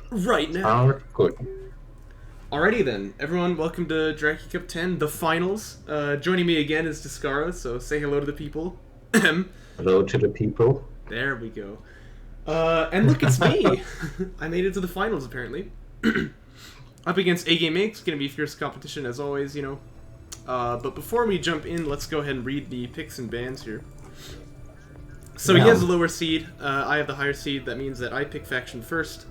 Right now. Sounds good. Alrighty then, everyone, welcome to Jaraci Cup 10, the finals. Joining me again is Descara, so say hello to the people. Hello to the people. There we go. And look, it's me! I made it to the finals, apparently. Up against AGameAnx, gonna be fierce competition as always, you know. But before we jump in, let's go ahead and read the picks and bans here. So he has the lower seed, I have the higher seed, that means that I pick faction first.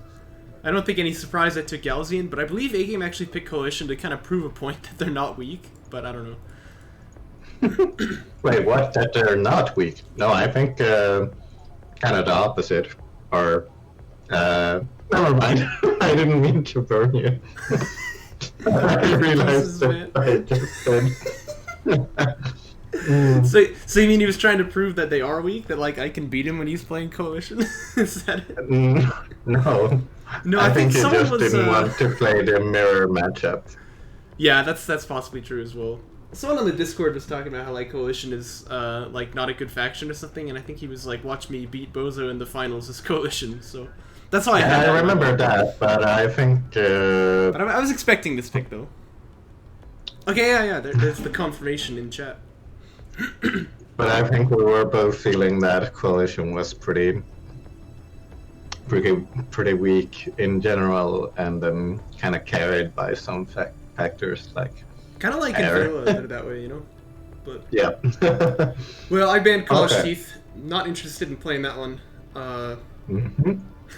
I don't think any surprise I took Galzian, but I believe A-Game actually picked Coalition to kind of prove a point that they're not weak, but I don't know. Wait, what? That they're not weak? No, I think kind of the opposite. Or, never mind. I didn't mean to burn you. I realized that I just said... So you mean he was trying to prove that they are weak? That, like, I can beat him when he's playing Coalition? Is that it? No. No, I think he someone just was, didn't want to play the mirror matchup. Yeah, that's possibly true as well. Someone on the Discord was talking about how, like, Coalition is, like, not a good faction or something, and I think he was like, watch me beat Bozo in the finals as Coalition, so... That's all I had. I remember that, but I think... But I was expecting this pick, though. Okay, yeah, there's the confirmation in chat. But I think we were both feeling that Coalition was pretty weak in general, and then kind of carried by some factors like... Kind of like in Vanilla, did it that way, you know? But yeah. Well, I banned Kalash Okay. Teeth. Not interested in playing that one.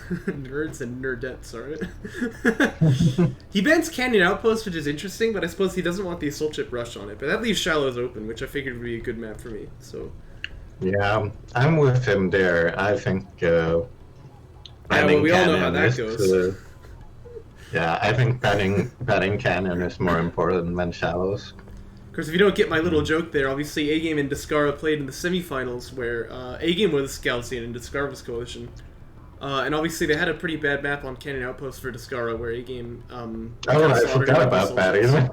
Nerds and nerdettes, alright? He bans Canyon Outpost, which is interesting, but I suppose he doesn't want the Assault Ship Rush on it. But that leaves Shallows open, which I figured would be a good map for me, so... Yeah, I'm with him there. I think... yeah, well, we all know how that goes. Yeah, I think banning Canyon is more important than Shallows. Of course, if you don't get my little joke there, obviously A-Game and Descara played in the semifinals, where A-Game was Galzian and Descara was Coalition. And obviously they had a pretty bad map on Canyon Outpost for Descara, where A-Game... I forgot about that, even.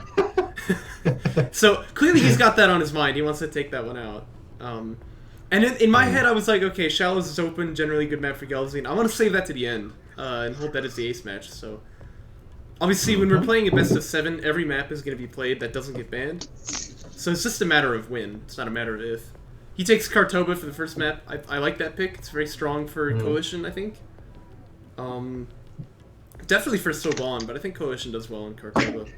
So, clearly he's got that on his mind. He wants to take that one out. And in my head, I was like, okay, Shallows is open, generally good map for Galzian. I want to save that to the end, and hope that is the ace match, so... Obviously, when we're playing a best of 7, every map is going to be played that doesn't get banned. So it's just a matter of when, it's not a matter of if. He takes Kartoba for the first map. I like that pick, it's very strong for Coalition, I think. Definitely for Soban, but I think Coalition does well in Kartoba.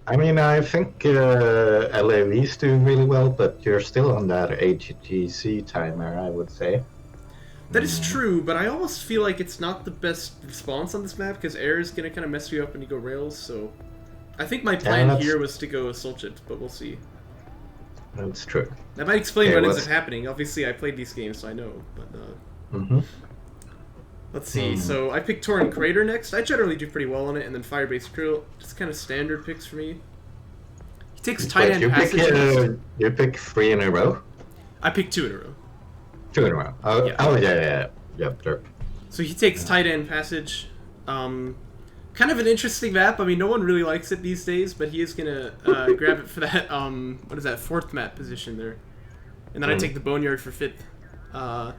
I mean, I think LAV's doing really well, but you're still on that AGC timer, I would say. That is true, but I almost feel like it's not the best response on this map, because air is going to kind of mess you up when you go rails, so... I think my plan here was to go Assault Ships, but we'll see. That's true. That might explain what ends up happening. Obviously, I played these games, so I know, but... Let's see, so I picked Torrent Crater next. I generally do pretty well on it, and then Firebase Krill. Just kind of standard picks for me. He takes Tight End Passage. You pick 3 in a row? I picked 2 in a row. 2 in a row. Oh, yeah. Yep, sure. So he takes Tight End Passage. Kind of an interesting map. I mean, no one really likes it these days, but he is going to grab it for that, what is that, 4th map position there. And then I take the Boneyard for 5th.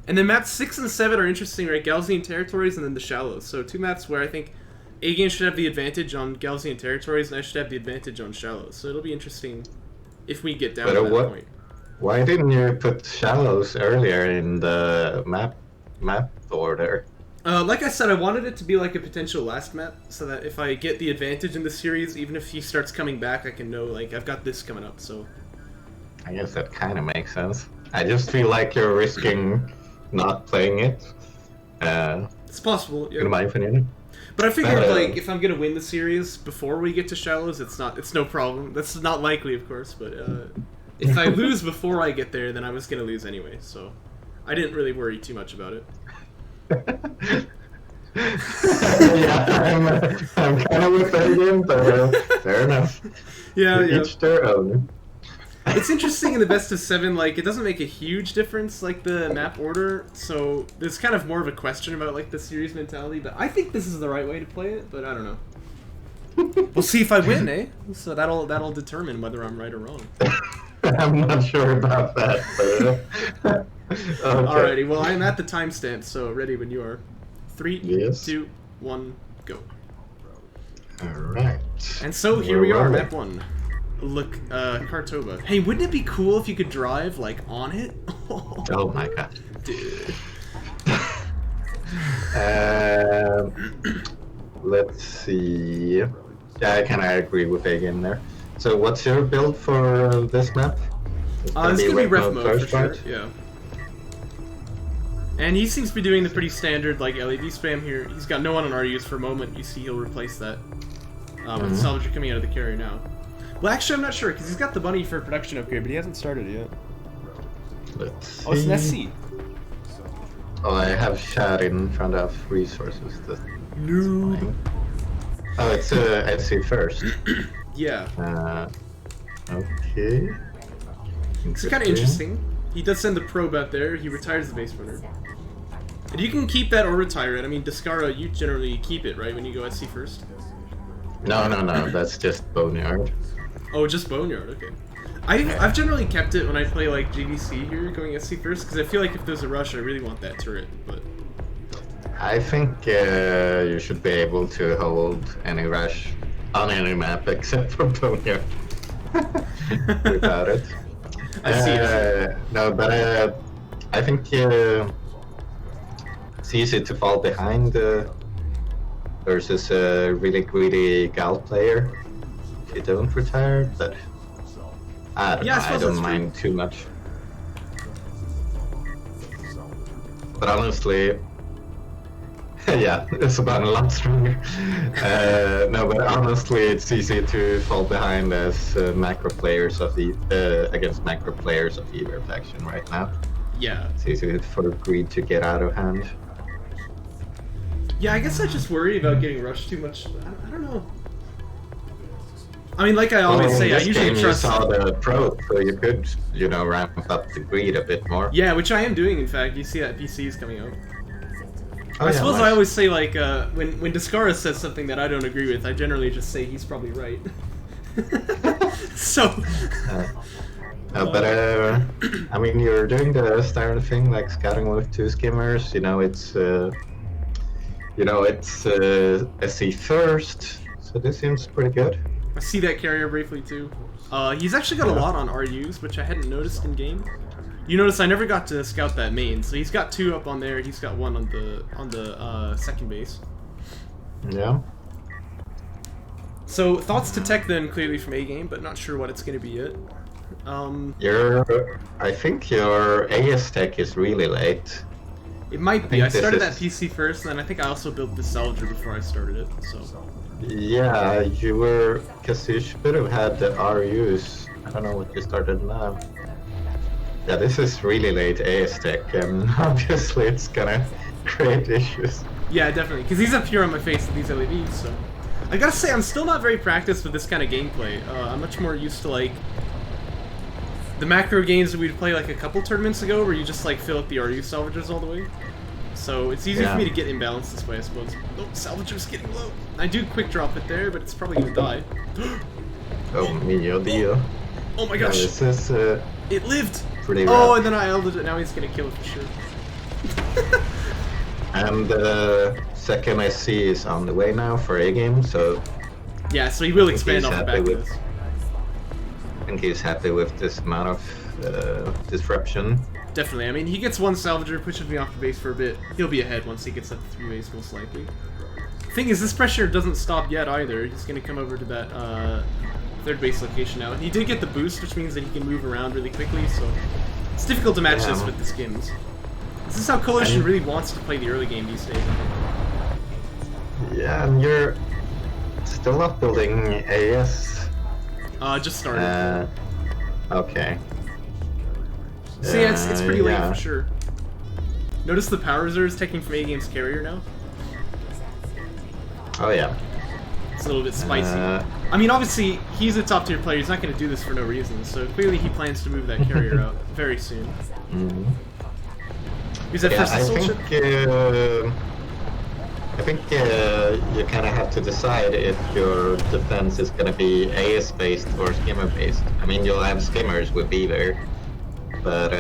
And then maps 6 and 7 are interesting, right? Galzian Territories and then the Shallows. So 2 maps where I think A-Game should have the advantage on Galzian Territories, and I should have the advantage on Shallows. So it'll be interesting if we get down to that point. Why didn't you put Shallows earlier in the map order? Like I said, I wanted it to be like a potential last map, so that if I get the advantage in the series, even if he starts coming back, I can know, like, I've got this coming up, so... I guess that kind of makes sense. I just feel like you're risking not playing it. It's possible, yeah. In my opinion. But I figured, like, if I'm gonna win the series before we get to Shallows, it's no problem. That's not likely, of course, but if I lose before I get there, then I was gonna lose anyway, so I didn't really worry too much about it. Yeah, I'm kind of with that again, but fair enough. Yeah. Each their own. It's interesting in the best of 7, like, it doesn't make a huge difference, like, the map order, so there's kind of more of a question about, like, the series mentality, but I think this is the right way to play it, but I don't know. We'll see if I win, eh? So that'll determine whether I'm right or wrong. I'm not sure about that, but... Okay. Alrighty, well, I'm at the timestamp, so ready when you are. 3, 2, 1, go. Alright. And so here we are, rolling. map 1. Look, Kartoba. Hey, wouldn't it be cool if you could drive, like, on it? Oh my god. Dude. Let's see. Yeah, I kind of agree with Agan there. So, what's your build for this map? It's gonna be ref mode for sure, right? yeah. And he seems to be doing the pretty standard, like, LED spam here. He's got no one on RUs for a moment. You see he'll replace that with the salvager coming out of the carrier now. Well, actually, I'm not sure, because he's got the bunny for production upgrade, but he hasn't started it yet. Let's see. Oh, it's an SC. Oh, I have chat in front of resources. Noob. Oh, it's SC first. Yeah. Okay. It's kind of interesting. He does send the probe out there. He retires the base runner. And you can keep that or retire it. I mean, Discara, you generally keep it, right, when you go SC first? No, that's just Boneyard. Oh, just Boneyard, okay. I've generally kept it when I play, like, GDC here, going SC first, because I feel like if there's a rush, I really want that turret, but... I think you should be able to hold any rush on any map except for Boneyard. Without it. I see it. No, but I think it's easy to fall behind versus a really greedy Gal player if you don't retire, but I don't mind too much. But honestly, yeah, it's about a lot stronger. No, but honestly, it's easy to fall behind as macro players of the against macro players of either faction right now. Yeah. It's easy for greed to get out of hand. Yeah, I guess I just worry about getting rushed too much. I don't know. I mean, like I always say, I usually trust... You saw the pro, so you could, ramp up the greed a bit more. Yeah, which I am doing, in fact. You see that PC is coming out. Oh, I suppose I always say, like, when Discara says something that I don't agree with, I generally just say he's probably right. So... but I mean, you're doing the standard thing, like scouting with 2 skimmers. It's SC first, so this seems pretty good. I see that carrier briefly too. He's actually got a lot on RUs, which I hadn't noticed in game. You notice I never got to scout that main, so he's got 2 up on there. He's got 1 on the second base. Yeah. So thoughts to tech then clearly from A-game, but not sure what it's going to be yet. I think your AS tech is really late. It might be. I started that PC first, and then I think I also built the Salvager before I started it. So. Yeah, because you should have had the RUs. I don't know what you started now. Yeah, this is really late AS tech, and obviously it's gonna create issues. Yeah, definitely, because these appear on my face with these LEDs, so... I gotta say, I'm still not very practiced with this kind of gameplay. I'm much more used to, like... the macro games that we'd play, like, a couple tournaments ago, where you just, like, fill up the RU salvagers all the way. So it's easy for me to get imbalanced this way, I suppose. Oh, salvager's getting low. I do quick drop it there, but it's probably gonna die. Oh, mio dio. Oh my gosh! This is, it lived! Pretty rough. rough. And then I elded it, now he's gonna kill it for sure. And second SC is on the way now for A-game, so... Yeah, so he will expand off the back of this. I think he's happy with this amount of disruption. Definitely, I mean, he gets 1 salvager, pushes me off the base for a bit. He'll be ahead once he gets up to 3 base, most likely. Thing is, this pressure doesn't stop yet either. He's gonna come over to that 3rd base location now. And he did get the boost, which means that he can move around really quickly, so... It's difficult to match this with the skims. This is how Coalition really wants to play the early game these days, I think. Yeah, and you're still not building AS. Just started. Okay. So yeah, it's pretty late for sure. Notice the power reserve is taking from A-game's carrier now? Oh yeah. It's a little bit spicy. I mean, obviously, he's a top tier player, he's not going to do this for no reason, so clearly he plans to move that carrier out very soon. Mm-hmm. Is that first assault ship? I think you kind of have to decide if your defense is going to be AS based or skimmer based. I mean, you'll have skimmers with either, but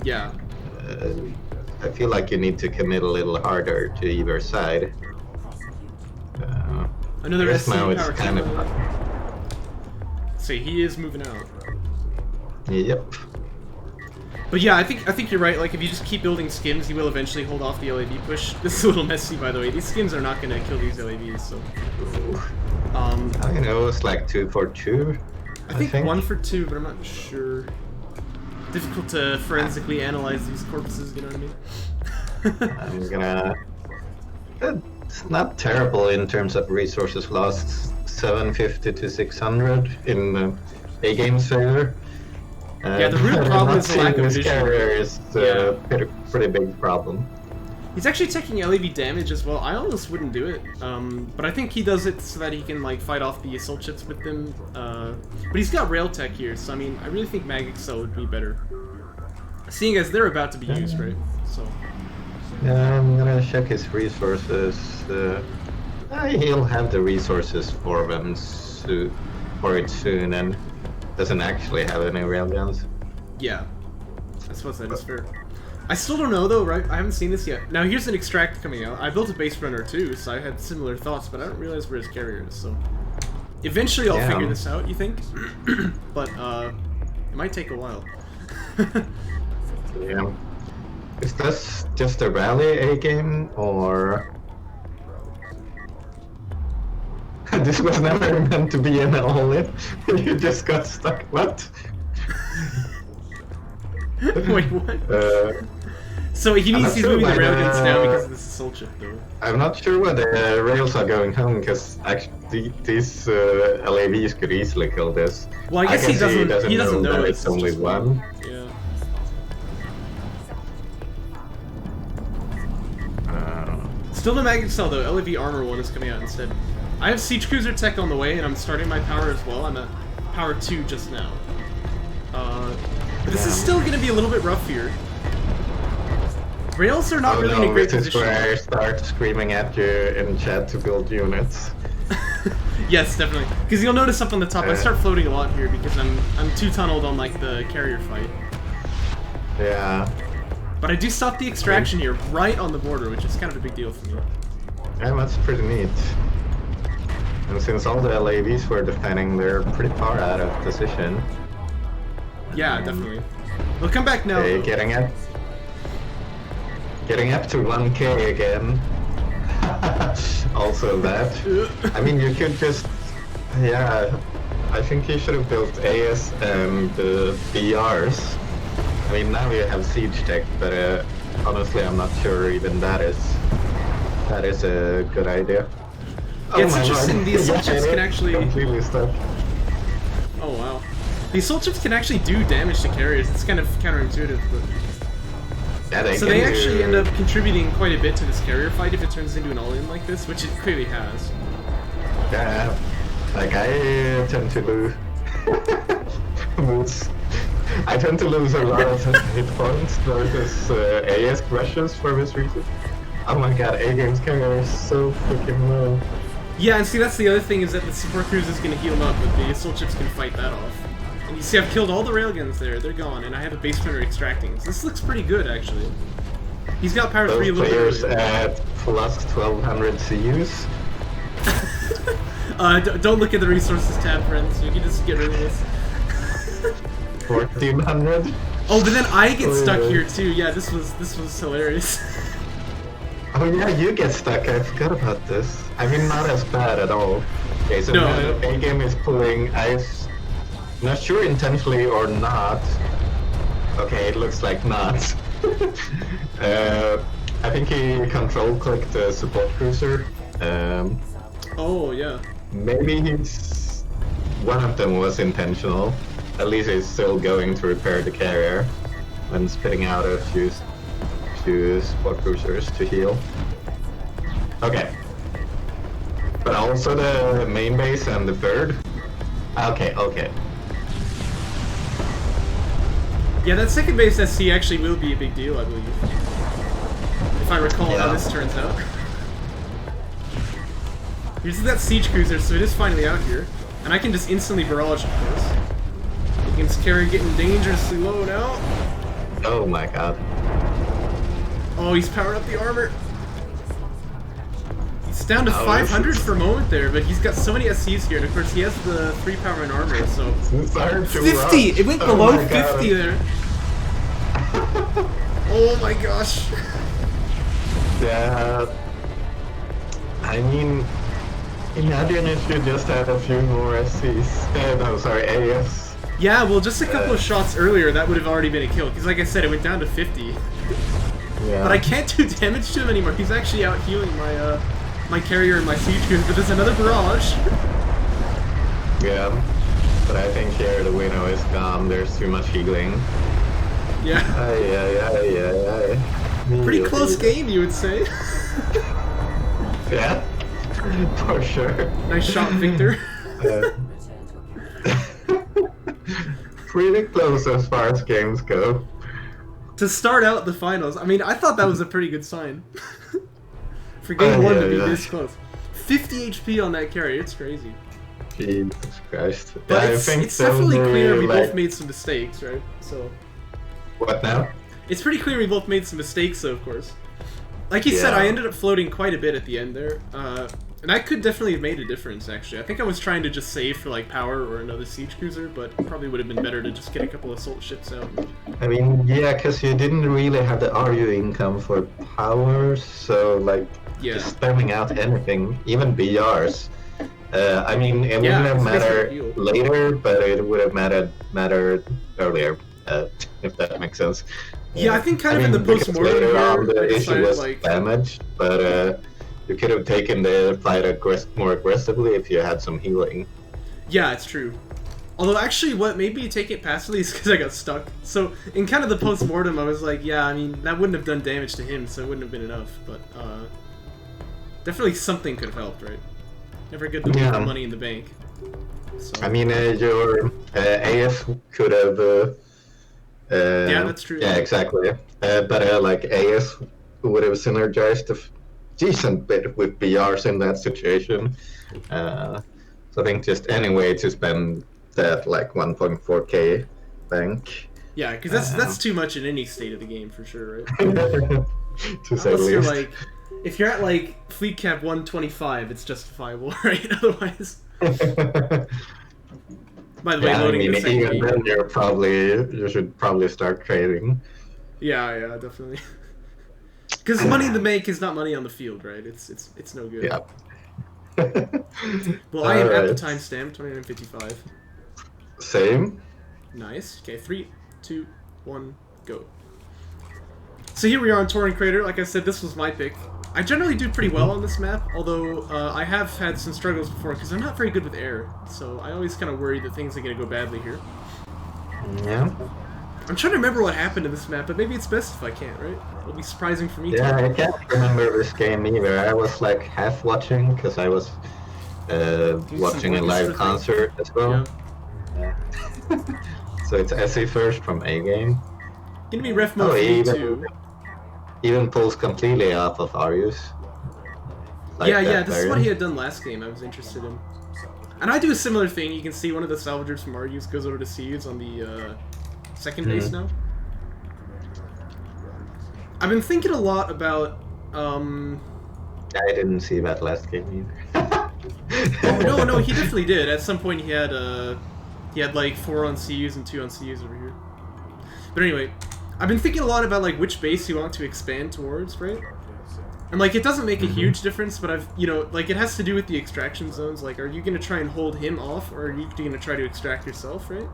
yeah. I feel like you need to commit a little harder to either side. Another I guess SC now it's power kind two. of... See, he is moving out. Yep. But yeah, I think you're right. Like, if you just keep building skims, he will eventually hold off the LAV push. This is a little messy, by the way. These skims are not gonna kill these LAVs, so. I know it's like 2 for 2. I think 1 for 2, but I'm not sure. Difficult to forensically analyze these corpses, you know what I mean? I'm gonna... It's not terrible in terms of resources lost. 750 to 600 in AGame's favor. Yeah, the real problem is the lack of this vision. carrier is a pretty big problem. He's actually taking LAV damage as well. I almost wouldn't do it, but I think he does it so that he can like fight off the assault ships with them. But he's got rail tech here, so I mean, I really think AGameAnx would be better, seeing as they're about to be used, right? So. Yeah, I'm gonna check his resources. He'll have the resources for them for it soon, and doesn't actually have any railguns. Yeah, I suppose that is fair. I still don't know though, right? I haven't seen this yet. Now here's an extract coming out. I built a base runner too, so I had similar thoughts, but I don't realize where his carrier is. So eventually I'll figure this out. You think? But it might take a while. Yeah. Is this just a rally A game or? This was never meant to be an all-in. You just got stuck. What? Wait, what? So he needs to moving the railguns now because of this assault ship, though. I'm not sure why the rails are going home, because actually these LAVs could easily kill this. Well, I guess he doesn't know that it's only one. Yeah. Still no magnet cell though. LAV armor 1 is coming out instead. I have siege cruiser tech on the way, and I'm starting my power as well. I'm at power 2 just now. But this is still going to be a little bit rough here. Rails are not really in a great position. This is where I start screaming at you in chat to build units. Yes, definitely. Because you'll notice up on the top, I start floating a lot here because I'm 2-tunneled on like the carrier fight. Yeah. But I do stop the extraction here, right on the border, which is kind of a big deal for me. Yeah, that's pretty neat. And since all the LAVs were defending, they're pretty far out of position. Yeah, definitely. We'll come back now. Okay, getting up to 1k again. Also that. I mean, you could just... Yeah, I think you should have built AS and BRs. I mean, now you have siege tech, but honestly, I'm not sure even that is a good idea. Yeah, it's interesting. The assault ships can actually... Completely stuck. Oh, wow. The assault ships can actually do damage to carriers. It's kind of counterintuitive, but... Yeah, they actually end up contributing quite a bit to this carrier fight if it turns into an all-in like this, which it clearly has. Yeah, like I tend to lose... I tend to lose a lot of hit points versus AS crushes for this reason. Oh my god, A-Game's carrier is so freaking low. Yeah, and see, that's the other thing, is that the support cruiser is going to heal them up, but the assault ships can fight that off. And you see, I've killed all the railguns there, they're gone, and I have a base runner extracting. So this looks pretty good, actually. He's got power 3 a little bit. Those players at plus 1200 CUs. Don't look at the resources tab, friends. You can just get rid of this. 1400. Oh, but then I get stuck here too. Yeah, this was hilarious. Oh yeah, you get stuck. I forgot about this. I mean, not as bad at all. Okay, so A-Game is pulling ice. Not sure intentionally or not. Okay, it looks like not. I think he control-clicked the support cruiser. Oh yeah. Maybe one of them was intentional. At least he's still going to repair the carrier and spitting out a few support cruisers to heal. Okay. But also the main base and the bird. Okay. Yeah, that second base SC actually will be a big deal, I believe. If I recall how this turns out. Here's that siege cruiser, so it is finally out here. And I can just instantly barrage, of course. Against carrier getting dangerously low now. Oh my god. Oh, he's powered up the armor. He's down to Oh, 500 for a moment there, but he's got so many SCs here, and of course he has the 3 power and armor, so... 50! It went below 50 there! Oh my gosh! Yeah... I mean... Imagine if you just had a few more SCs. No, sorry, AS. Yeah, well, just a couple of shots earlier, that would have already been a kill, because like I said, it went down to 50. Yeah. But I can't do damage to him anymore. He's actually out healing my my carrier and my siege cruiser, but there's another barrage. Yeah, but I think here the winnow is gone. There's too much healing. Yeah. Pretty close game, you would say. Yeah, for sure. Nice shot, Victor. Pretty close as far as games go. To start out the finals, I mean, I thought that was a pretty good sign. For game 1 to be this close. 50 HP on that carry, it's crazy. Jesus Christ. But Yeah, it's definitely clear we both made some mistakes, right? So. What now? It's pretty clear we both made some mistakes, though, of course. Like you said, I ended up floating quite a bit at the end there. And that could definitely have made a difference, actually. I think I was trying to just save for, like, power or another siege cruiser, but it probably would have been better to just get a couple assault ships out. I mean, yeah, because you didn't really have the RU income for power, so, like, just spamming out anything, even BRs. I mean, it wouldn't have mattered later, but it would have mattered earlier, if that makes sense. Yeah, I think kind of in the post-mortem later on here, the issue was like... damage, but you could have taken the fight more aggressively if you had some healing. Yeah, it's true. Although actually what made me take it passively is because I got stuck. So in kind of the post-mortem I was like, yeah, I mean, that wouldn't have done damage to him, so it wouldn't have been enough, but definitely something could have helped, right? Never good to leave the money in the bank. So. I mean, your AS could have... yeah, that's true. Yeah, exactly. But like AS would have synergized a decent bit with BRs in that situation. So I think just any way to spend that like 1.4k bank. Yeah, because that's too much in any state of the game for sure, right? To say the least. Like, if you're at like fleet cap 125, it's justifiable, right? Otherwise. By the way, loading the second even then you should probably start trading. Yeah, definitely. Because money in the bank is not money on the field, right? It's no good. Yeah. Well, I am at the timestamp, 29:55. Same. Nice. Okay, 3, 2, 1, go. So here we are on Torrent Crater. Like I said, this was my pick. I generally do pretty well on this map, although I have had some struggles before because I'm not very good with air, so I always kind of worry that things are going to go badly here. Yeah. I'm trying to remember what happened in this map, but maybe it's best if I can't, right? It'll be surprising for me too. Yeah, I can't remember this game either. I was like half watching because I was watching a live concert as well. Yeah. So it's SE first from AGame. Gonna be ref mode for me too. Even pulls completely off of Arius. Like yeah, this is what he had done last game I was interested in. And I do a similar thing. You can see one of the salvagers from Arius goes over to Seeds on the second base now. I've been thinking a lot about... I didn't see that last game either. Oh, no, he definitely did. At some point he had like 4 on CUs and 2 on CUs over here. But anyway, I've been thinking a lot about like which base you want to expand towards, right? And like it doesn't make a huge difference, but like it has to do with the extraction zones. Like, are you gonna try and hold him off, or are you gonna try to extract yourself, right?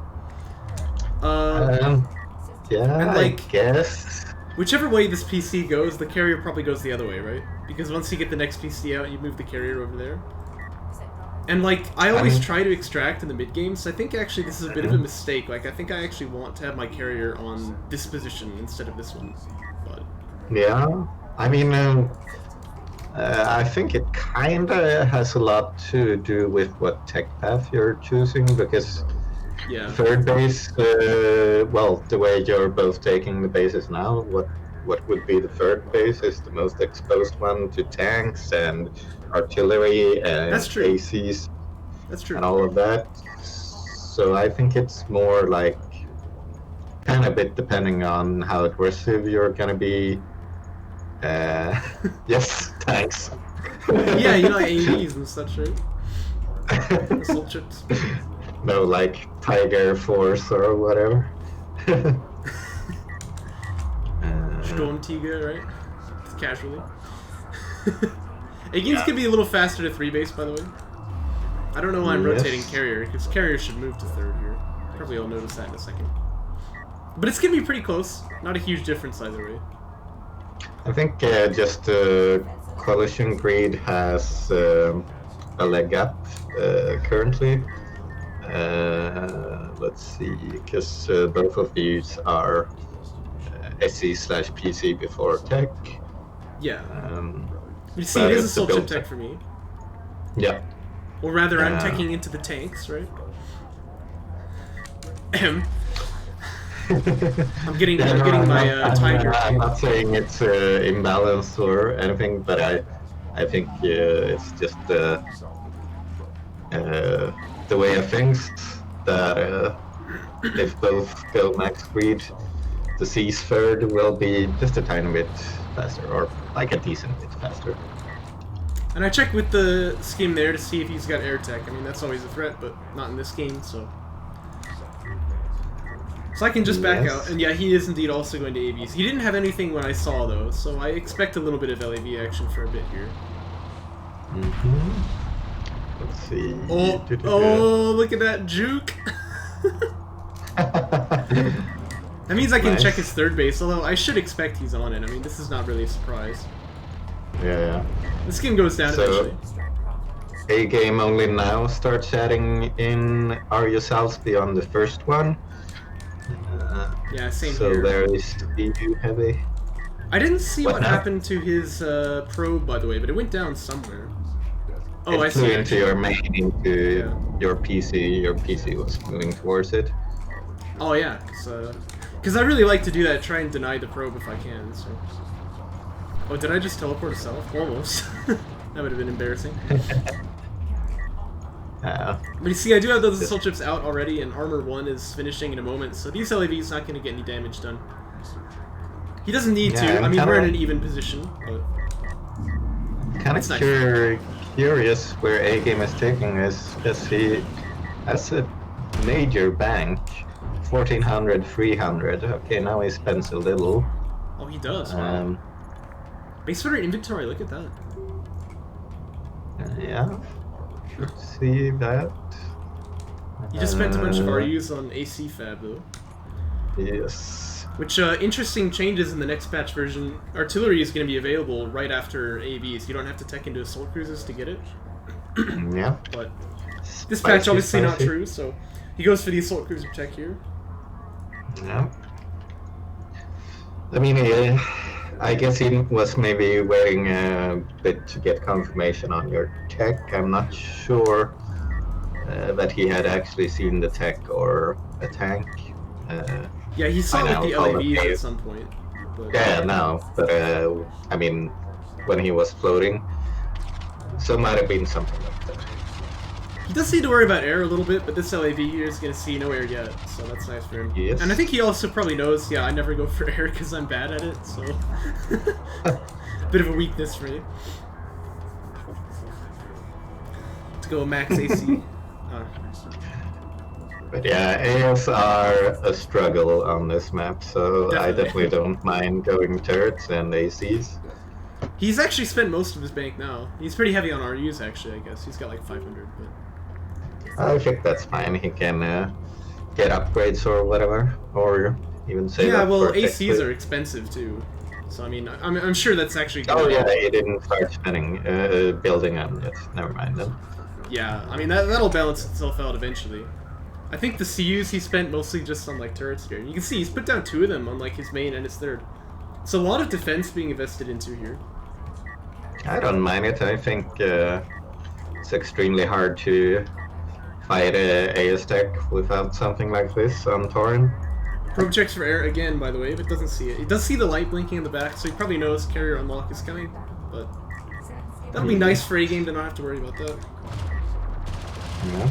Yeah, and like, I guess. Whichever way this PC goes, the carrier probably goes the other way, right? Because once you get the next PC out, you move the carrier over there. And like, I always try to extract in the mid game, so I think actually this is a bit of a mistake. Like, I think I actually want to have my carrier on this position instead of this one. But yeah, I mean, I think it kinda has a lot to do with what tech path you're choosing, because third base, well, the way you're both taking the bases now, what would be the third base is the most exposed one to tanks and artillery and ACs. That's true. And all of that. So I think it's more like kind of a bit depending on how aggressive you're gonna be Yes, thanks. Yeah, you know, like AVs and such, right? Assault chips. No, like Tiger Force or whatever. Sturmtiger, right? Casually. AGameAnx can be a little faster to 3 base, by the way. I don't know why I'm rotating carrier, because carrier should move to 3rd here. Probably I'll notice that in a second. But it's gonna be pretty close. Not a huge difference either way. I think just Coalition Greed has a leg up currently. Let's see, because both of these are SC/PC before tech. Yeah. You see, but it is a it's soul a chip build tech for me. Yeah. Or rather, I'm teching into the tanks, right? I'm getting my Tiger. I'm not saying it's imbalanced or anything, but I think it's just the way of things that if both go max speed, the C's third will be just a tiny bit faster, or like a decent bit faster. And I checked with the scheme there to see if he's got air tech. I mean, that's always a threat, but not in this game, so... So I can just back out, and yeah, he is indeed also going to AVs. He didn't have anything when I saw, though, so I expect a little bit of LAV action for a bit here. Let's see... Oh, look at that juke! That means I can check his 3rd base, although I should expect he's on it. I mean, this is not really a surprise. Yeah. This game goes down eventually. A-Game only now starts adding in Are Yourselves beyond the first one. Yeah, same so here. So there is EU heavy. I didn't see what happened to his probe, by the way, but it went down somewhere. Oh, I see. It flew into your main, into your PC. Your PC was moving towards it. Oh yeah, because I really like to do that, try and deny the probe if I can, so... Oh, did I just teleport a self? Almost. That would have been embarrassing. But you see, I do have those assault chips out already, and Armor 1 is finishing in a moment, so these LAV's not going to get any damage done. He doesn't need to. I mean, we're in an even position, but... Kind of curious where A-Game is taking this, because he has a major bank. 1400, 300. Okay, now he spends a little. Oh, he does. Wow. Base order inventory, look at that. Yeah. Let's see that. You just spent a bunch of RUs on AC Fab, though. Yes. Which, interesting changes in the next patch version. Artillery is going to be available right after AVs. You don't have to tech into assault cruisers to get it. Yeah. But this patch, obviously not true, so he goes for the assault cruiser tech here. Yeah. I mean, I guess he was maybe waiting a bit to get confirmation on your tech. I'm not sure that he had actually seen the tech or a tank. Yeah, he saw like the LAVs at some point. But... Yeah, no, but I mean, when he was floating, so it might have been something like that. He does need to worry about air a little bit, but this LAV here is going to see no air yet, so that's nice for him. Yes. And I think he also probably knows, yeah, I never go for air because I'm bad at it, so... Bit of a weakness for me. To go max AC. But yeah, AS are a struggle on this map, so I definitely don't mind going turrets and ACs. He's actually spent most of his bank now. He's pretty heavy on RUs, actually, I guess. He's got like 500, but... I think that's fine. He can get upgrades or whatever, or even save yeah, up well, for ACs are expensive too. So I mean, I'm sure that's actually. Oh yeah, he didn't start spending building on it. Never mind then. Yeah, I mean that'll balance itself out eventually. I think the CUs he spent mostly just on like turrets here. You can see he's put down 2 of them on like his main and his 3rd. So a lot of defense being invested into here. I don't mind it. I think it's extremely hard to fight a AS tech without something like this on Tauren. Probe checks for air again, by the way, but doesn't see it. He does see the light blinking in the back, so he probably knows carrier unlock is coming, but that'll be nice for A-Game to not have to worry about that. Yeah.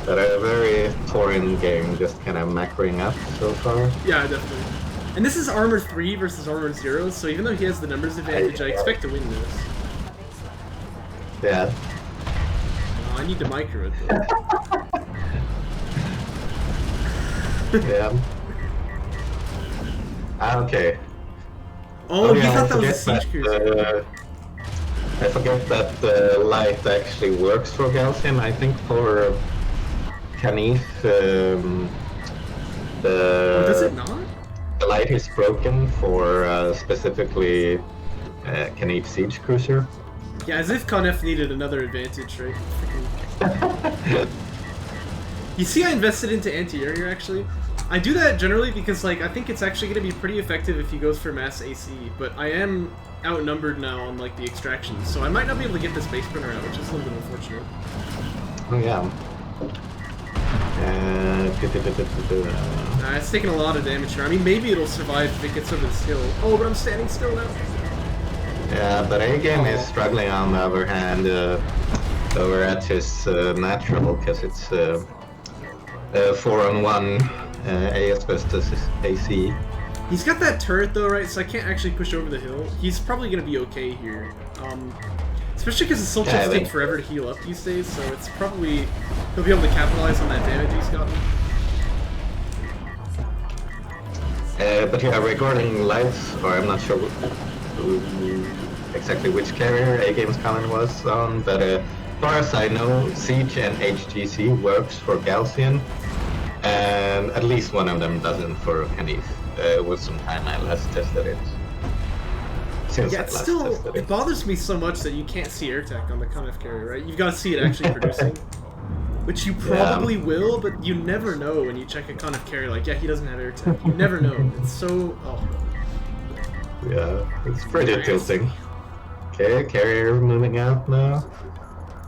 But a very Tauren game, just kind of macroing up so far. Yeah, definitely. And this is armor 3 versus armor 0, so even though he has the numbers advantage, I expect to win this. Yeah. Oh, I need to micro it though. Yeah. Okay. Oh, he yeah, thought that was a siege cruiser. I forget that the light actually works for Galcian. I think for Canif, does it not? the light is broken for specifically Canif Siege Cruiser. Yeah, as if Conf needed another advantage, right? You see, I invested into anti-air here, actually. I do that generally because, like, I think it's actually going to be pretty effective if he goes for mass AC, but I am outnumbered now on, like, the extractions, so I might not be able to get this base burner out, which is a little bit unfortunate. Oh, yeah. It's taking a lot of damage here. I mean, maybe it'll survive if it gets over this hill. Oh, but I'm standing still now. Yeah, but A-Game is struggling on the other hand over at his natural, because it's 4-on-1 AS versus AC. He's got that turret though, right? So I can't actually push over the hill. He's probably going to be okay here. Especially because the soul chips take forever to heal up these days, so it's probably... he'll be able to capitalize on that damage he's gotten. But yeah, regarding lights, or I'm not sure exactly which carrier A-Game's comment was on, but as far as I know, Siege and HGC works for Galcian, and at least one of them doesn't for Canif. With some time I last tested it. Since yeah, it's still, it bothers me so much that you can't see air tech on the Conf carrier, right? You've got to see it actually producing. Which you probably will, but you never know when you check a Conf carrier, like, yeah, he doesn't have air tech. You never know. It's so... oh. Yeah, it's pretty tilting. Okay, carrier moving out now.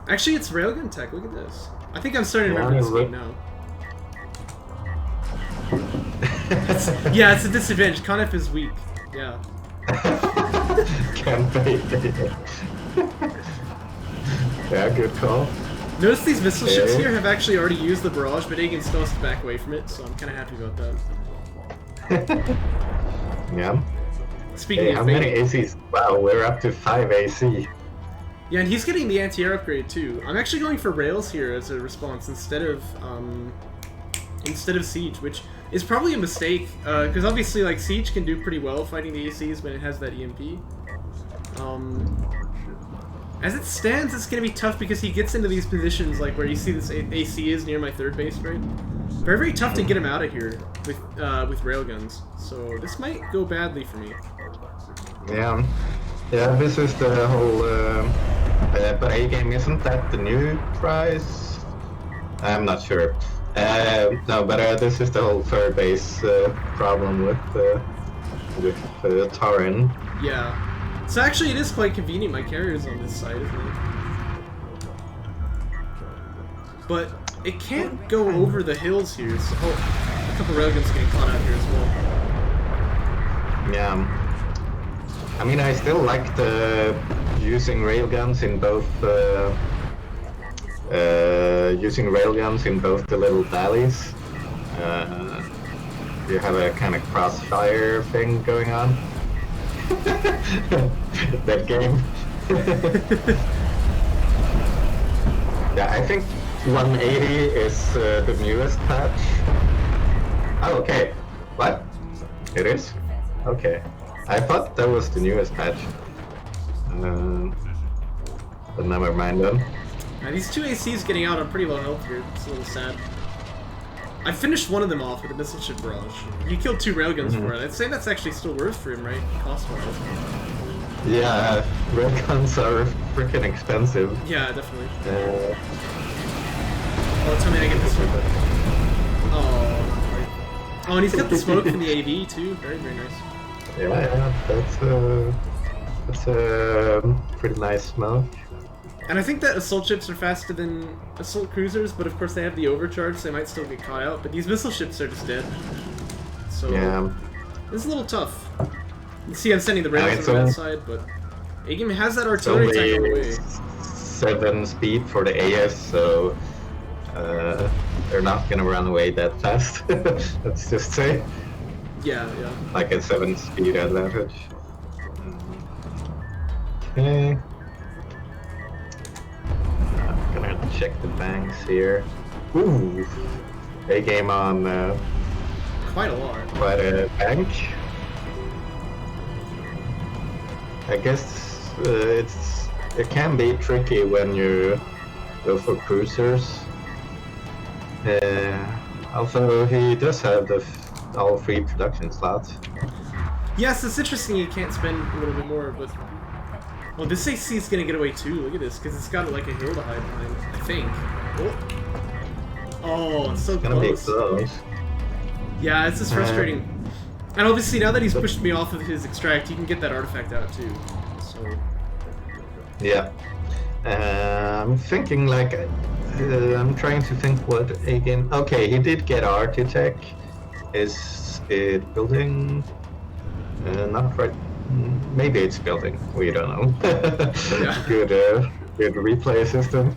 Actually, it's railgun tech, look at this. I think I'm starting to remember this game now. Yeah, it's a disadvantage. Conf is weak. Yeah. Campaign. Yeah, good call. Notice these missile ships here have actually already used the barrage, but Agan still has to back away from it, so I'm kind of happy about that. Yeah. Speaking of how many ACs? Wow, we're up to 5 AC. Yeah, and he's getting the anti-air upgrade too. I'm actually going for rails here as a response instead of Siege, which is probably a mistake, because obviously, like, Siege can do pretty well fighting the ACs when it has that EMP. As it stands, it's going to be tough because he gets into these positions, like where you see this AC is near my third base, right? Very, very tough to get him out of here with railguns. So this might go badly for me. Yeah. Yeah, this is the whole... but A-Game, isn't that the new prize? I'm not sure. No, but this is the whole third base problem with Taran. Yeah. So actually it is quite convenient my carrier's on this side, isn't it? But it can't go over the hills here, so a couple railguns getting caught out here as well. Yeah. I mean, I still like using railguns in both the little valleys. You have a kind of crossfire thing going on. That game. Yeah, I think 180 is the newest patch. Oh, okay. What? It is? Okay. I thought that was the newest patch. But never mind then. Now, these two ACs getting out on pretty low health here. It's a little sad. I finished one of them off with a missile ship barrage. You killed 2 railguns for it. I'd say that's actually still worth for him, right? Cost-wise. Yeah, railguns are freaking expensive. Yeah, definitely. Oh, tell me I get this one. Oh, and he's got the smoke from the AV too. Very, very nice. Yeah, that's a pretty nice smoke. And I think that assault ships are faster than assault cruisers, but of course they have the overcharge, so they might still get caught out. But these missile ships are just dead. So yeah, it's a little tough. You see, I'm sending the rails on the red side, but A-Game has that artillery attack on the way. 7 speed for the AS, so they're not gonna run away that fast. Let's just say. Yeah, yeah. like a 7-speed advantage. Okay. I'm gonna check the banks here. Ooh, they came on Quite a lot. quite a bank. I guess it can be tricky when you go for cruisers. Also, he does have all 3 production slots. Yes, it's interesting you can't spend a little bit more, but... Well, this AC is gonna get away too, look at this, because it's got like a hill to hide behind, I think. Oh, it's so Gonna be close. close. Yeah, it's just frustrating. And obviously, now that he's pushed me off of his extract, he can get that artifact out too. So... Yeah. I'm thinking like... I'm trying to think what again... Okay, he did get Architect. Is it building? Not right... Maybe it's building. We don't know. Yeah. Good replay system.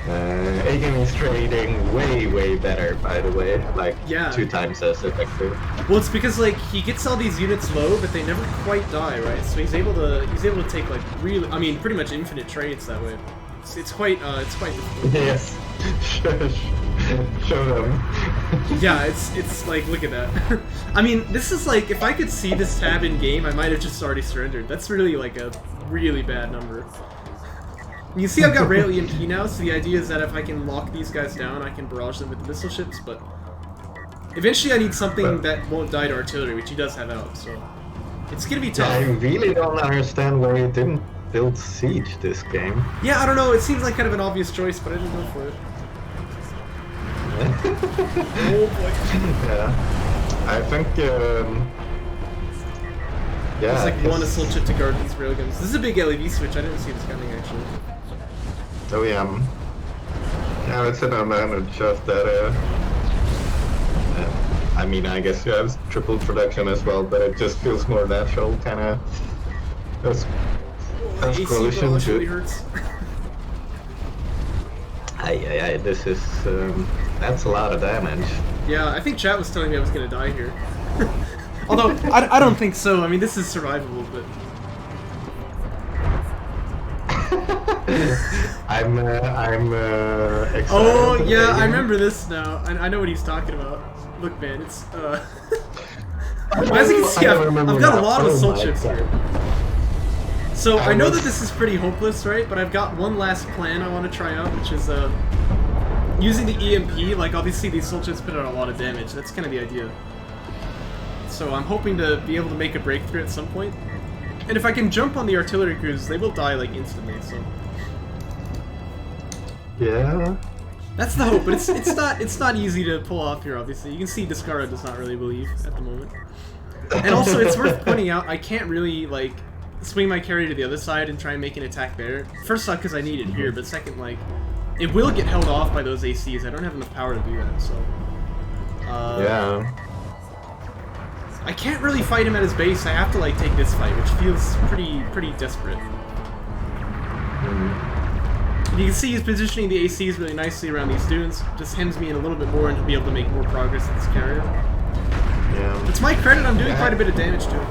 AGameAnx trading way better, by the way. Like, Yeah. 2 times as effective. Well, it's because like he gets all these units low, but they never quite die, right? So he's able to take like really, I mean, pretty much infinite trades that way. It's quite difficult. Yes. Show them. Yeah, it's like, look at that. I mean, this is like, if I could see this tab in game, I might have just already surrendered. That's really like a really bad number. You see I've got rail EMP now, so the idea is that if I can lock these guys down, I can barrage them with the missile ships, but eventually I need something that won't die to artillery, which he does have out, so it's gonna be tough. I really don't understand why you didn't build Siege this game. Yeah, I don't know, it seems like kind of an obvious choice, but I didn't go for it. Oh boy. Yeah. I think, yeah. There's like one assault ship to guard these railguns. This is a big LED switch, I didn't see this coming actually. So yeah, it's an advantage of that. I mean, I guess you have triple production as well, but it just feels more natural, kind of. As coalition really should. hurts. This is that's a lot of damage. Yeah, I think chat was telling me I was gonna die here. Although I don't think so. I mean, this is survivable, but. I'm excited. Oh yeah, I remember this now. I know what he's talking about. Look, man, it's as you can see, I've got a lot of assault ships here. So I know that this is pretty hopeless, right? But I've got one last plan I want to try out, which is using the EMP. Like obviously these assault ships put out a lot of damage. That's kind of the idea. So I'm hoping to be able to make a breakthrough at some point. And if I can jump on the artillery crews, they will die like instantly. So. Yeah. That's the hope, but it's not easy to pull off here. Obviously, you can see Descara does not really believe at the moment. And also, it's worth pointing out I can't really like swing my carry to the other side and try and make an attack there. First off, because I need it here, but second, like it will get held off by those ACs. I don't have enough power to do that, so. Yeah. I can't really fight him at his base. I have to like take this fight, which feels pretty desperate. You can see he's positioning the ACs really nicely around these students. Just hems me in a little bit more and he'll be able to make more progress in this carrier. Yeah. It's my credit, I'm doing quite a bit of damage to him.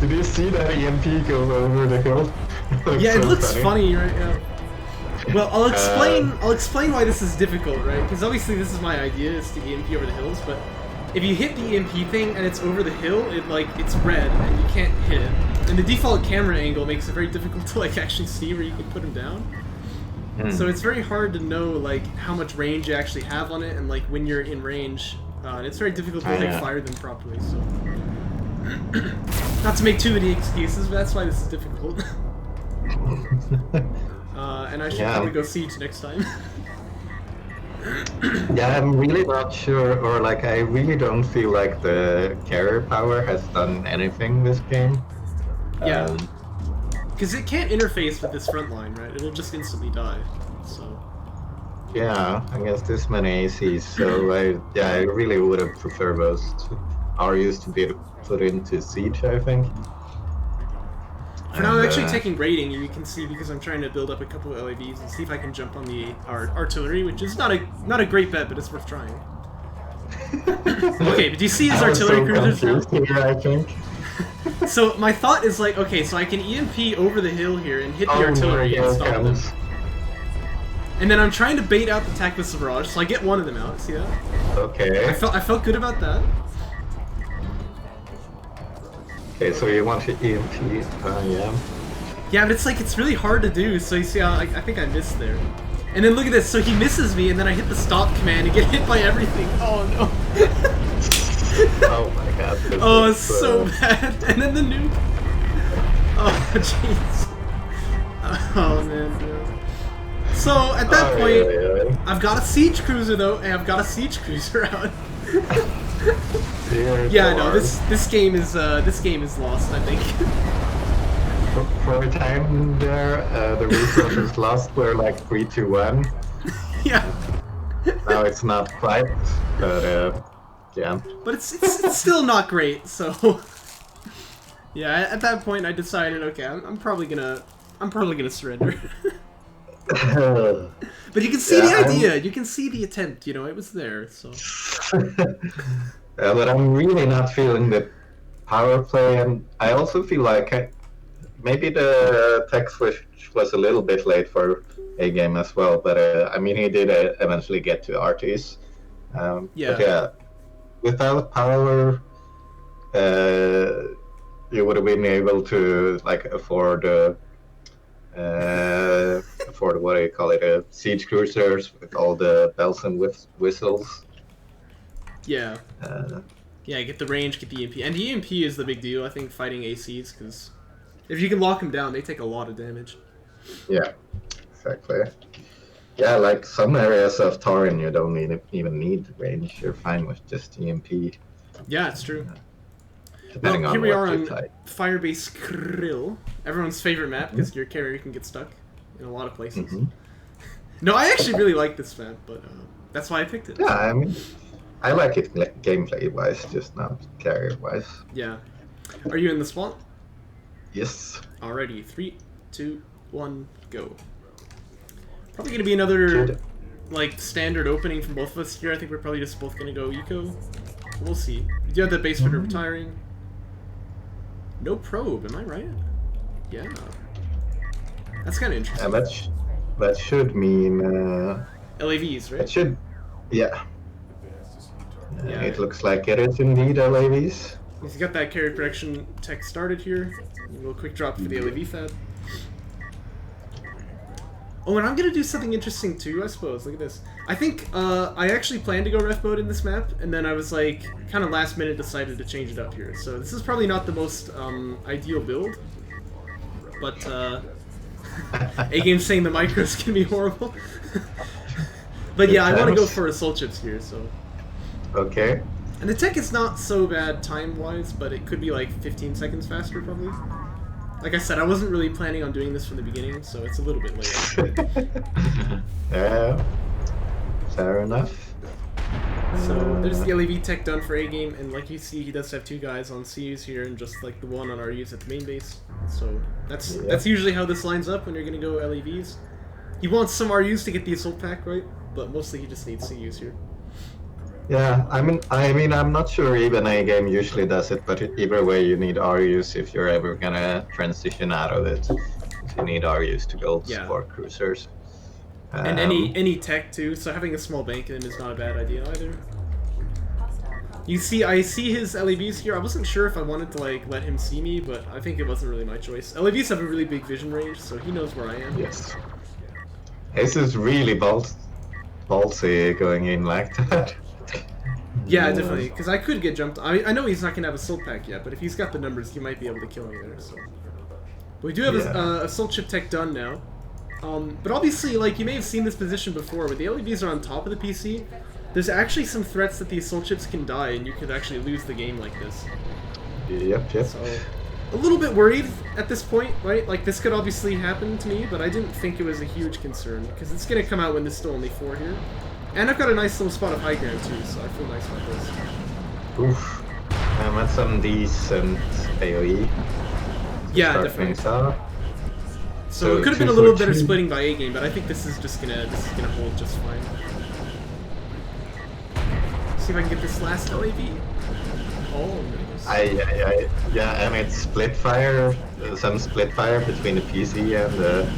Did you see that EMP go over the hill? Yeah, it looks funny, right? Yeah. Well, I'll explain why this is difficult, right? Because obviously this is my idea, is to EMP over the hills, but if you hit the EMP thing and it's over the hill, it's red and you can't hit it. And the default camera angle makes it very difficult to like actually see where you can put him down. So it's very hard to know like how much range you actually have on it and like when you're in range. It's very difficult to like fire them properly. So not to make too many excuses, but that's why this is difficult. And I should probably go siege next time. Yeah, I'm really not sure, or like I really don't feel like the carrier power has done anything this game. Yeah, because it can't interface with this front line, right? It'll just instantly die. So. Yeah, against this many ACs, so I really would have preferred those RUs to be put into siege, I think. For now, I'm actually taking raiding. You can see because I'm trying to build up a couple of LAVs and see if I can jump on the artillery, which is not a great bet, but it's worth trying. Okay, but do you see his I was artillery so cruisers now? confused here, I think. So my thought is like, okay, so I can EMP over the hill here and hit the artillery and stop them. And then I'm trying to bait out the tactless barrage, so I get one of them out. See that? Okay. I felt good about that. Okay, so you want to EMP? Yeah. Yeah, but it's like it's really hard to do. So you see how I think I missed there. And then look at this. So he misses me, and then I hit the stop command and get hit by everything. Oh no. Oh my god. Oh, it's so bad. And then the nuke. Oh jeez. Oh man. Dude. So at that point, I've got a siege cruiser though, and I've got a siege cruiser out. Yeah, no, this game is lost, I think. For a time there, the resources lost were like 3-2-1. Yeah. Now it's not quite, but yeah. But it's still not great. So yeah, at that point I decided, okay, I'm probably gonna surrender. But you can see the idea. You can see the attempt. You know, it was there. So. But I'm really not feeling the power play, and I also feel like maybe the tech switch was a little bit late for AGameAnx as well. But I mean, he did eventually get to Artis. Yeah. But yeah, without power, you would have been able to like afford what do you call it? Siege cruisers with all the bells and whistles. Yeah. Yeah, get the range, get the EMP. And the EMP is the big deal, I think, fighting ACs, because if you can lock them down, they take a lot of damage. Yeah, exactly. Yeah, like some areas of Tauren, you don't even need range. You're fine with just EMP. Yeah, it's true. Depending well, on here we what are you on type. Firebase Krill, everyone's favorite map, because your carrier can get stuck in a lot of places. Mm-hmm. No, I actually really like this map, but that's why I picked it. Yeah, I mean, I like it gameplay-wise, just not carrier-wise. Yeah. Are you in the spawn? Yes. Alrighty, 3, 2, 1, go. Probably gonna be another like standard opening from both of us here. I think we're probably just both gonna go eco. We'll see. You do have the base fitter retiring. No probe, am I right? Yeah. That's kind of interesting. Yeah, that should mean LAVs, right? it should, yeah. Yeah. It looks like it is indeed LAVs. He's got that carrier correction tech started here. A little quick drop for the LAV fab. Oh, and I'm gonna do something interesting too, I suppose. Look at this. I think I actually planned to go ref mode in this map, and then I was like, kind of last minute decided to change it up here. So this is probably not the most ideal build, but AGame's saying the micro's gonna be horrible. But yeah, I want to go for assault chips here, so. Okay. And the tech is not so bad time-wise, but it could be like 15 seconds faster, probably. Like I said, I wasn't really planning on doing this from the beginning, so it's a little bit late. Yeah, fair enough. So there's the LAV tech done for A-Game, and like you see, he does have 2 guys on CUs here, and just like the 1 on RUs at the main base. So that's usually how this lines up when you're gonna go LAVs. He wants some RUs to get the assault pack, right? But mostly he just needs CUs here. Yeah, I mean, I'm not sure even A-Game usually does it, but either way, you need RUs if you're ever gonna transition out of it. You need RUs to build support cruisers. And any tech too, so having a small bank in is not a bad idea either. You see, I see his LAVs here. I wasn't sure if I wanted to like let him see me, but I think it wasn't really my choice. LAVs have a really big vision range, so he knows where I am. Yes. This is really ballsy going in like that. Yeah, definitely, because I could get jumped. I know he's not going to have a assault pack yet, but if he's got the numbers, he might be able to kill me there, so. But we do have a assault chip tech done now. But obviously, like, you may have seen this position before, where the LEVs are on top of the PC. There's actually some threats that the assault chips can die, and you could actually lose the game like this. Yep. So, a little bit worried at this point, right? Like, this could obviously happen to me, but I didn't think it was a huge concern, because it's going to come out when there's still only 4 here. And I've got a nice little spot of high ground too, so I feel nice about this. Oof. That's some decent AoE. Yeah, definitely. So it could have been a little better splitting by A-Game, but I think this is gonna hold just fine. See if I can get this last LAV. Oh, nice. Yeah, and it's split fire, some split fire between the PC and the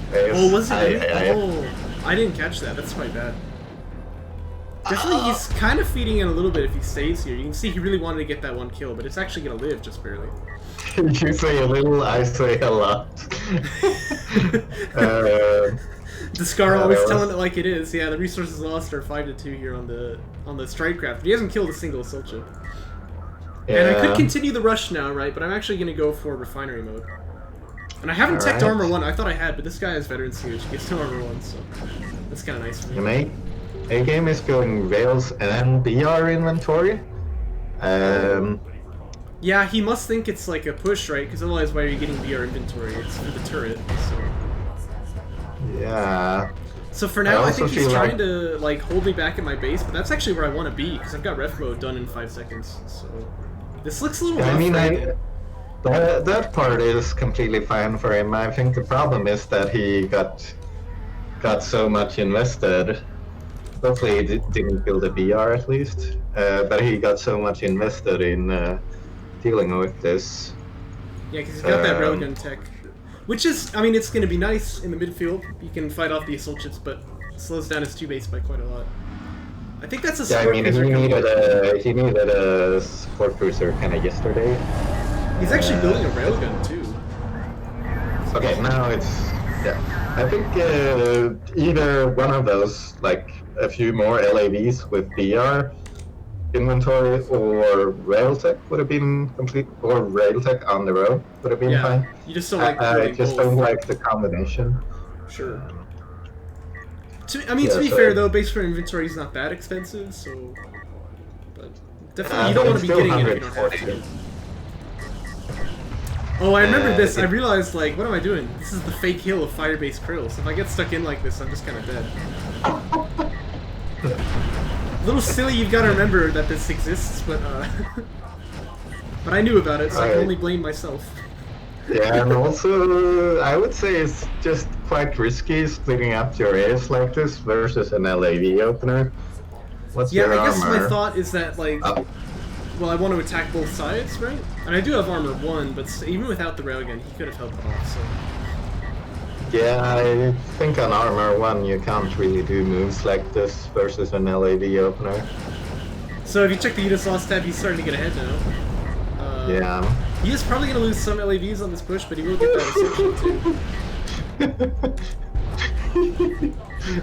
base. Oh, was it? Oh, I didn't catch that. That's quite bad. Definitely, he's kind of feeding in a little bit if he stays here. You can see he really wanted to get that one kill, but it's actually going to live just barely. You say a little, I say a lot. Discar always telling it like it is. Yeah, the resources lost are 5-2 here on the Strikecraft. But he hasn't killed a single assault ship. Yeah. And I could continue the rush now, right? But I'm actually going to go for refinery mode. And I haven't teched armor 1. I thought I had, but this guy has veteran siege. He gets no armor 1, so that's kind of nice for me. A-game is going rails and BR inventory. Yeah, he must think it's like a push, right? Because otherwise, why are you getting BR inventory? It's for the turret, so... Yeah. So for now, I think he's trying to like hold me back at my base, but that's actually where I want to be because I've got ref mode done in 5 seconds. So this looks a little. I mean, that part is completely fine for him. I think the problem is that he got so much invested. Hopefully, he didn't build a BR at least, but he got so much invested in dealing with this. Yeah, because he's got that railgun tech. Which is, I mean, it's going to be nice in the midfield. You can fight off the assault ships, but it slows down his 2 base by quite a lot. I think that's a support cruiser. He needed a support cruiser kind of yesterday. He's actually building a railgun, too. Okay, now it's... Yeah. I think either one of those, like a few more LAVs with BR inventory or Railtech would have been complete, or Railtech on the road would have been fine. You just don't like I just don't like the combination. Sure. To be fair though, base for inventory is not that expensive, so. But definitely, you don't want to be getting it if you don't have to. Oh, I remember this. I realized, like, what am I doing? This is the fake hill of Firebase Krill, so if I get stuck in like this, I'm just kind of dead. A little silly, you've got to remember that this exists, but but I knew about it, so I can only blame myself. Yeah, and also, I would say it's just quite risky splitting up your ace like this versus an LAV opener. What's your armor? I guess my thought is that, like, well, I want to attack both sides, right? And I do have armor 1, but even without the railgun, he could have held it off, so... Yeah, I think on armor 1 you can't really do moves like this versus an LAV opener. So if you check the units lost tab, he's starting to get ahead now. Yeah. He is probably going to lose some LAVs on this push, but he will get that ascension too.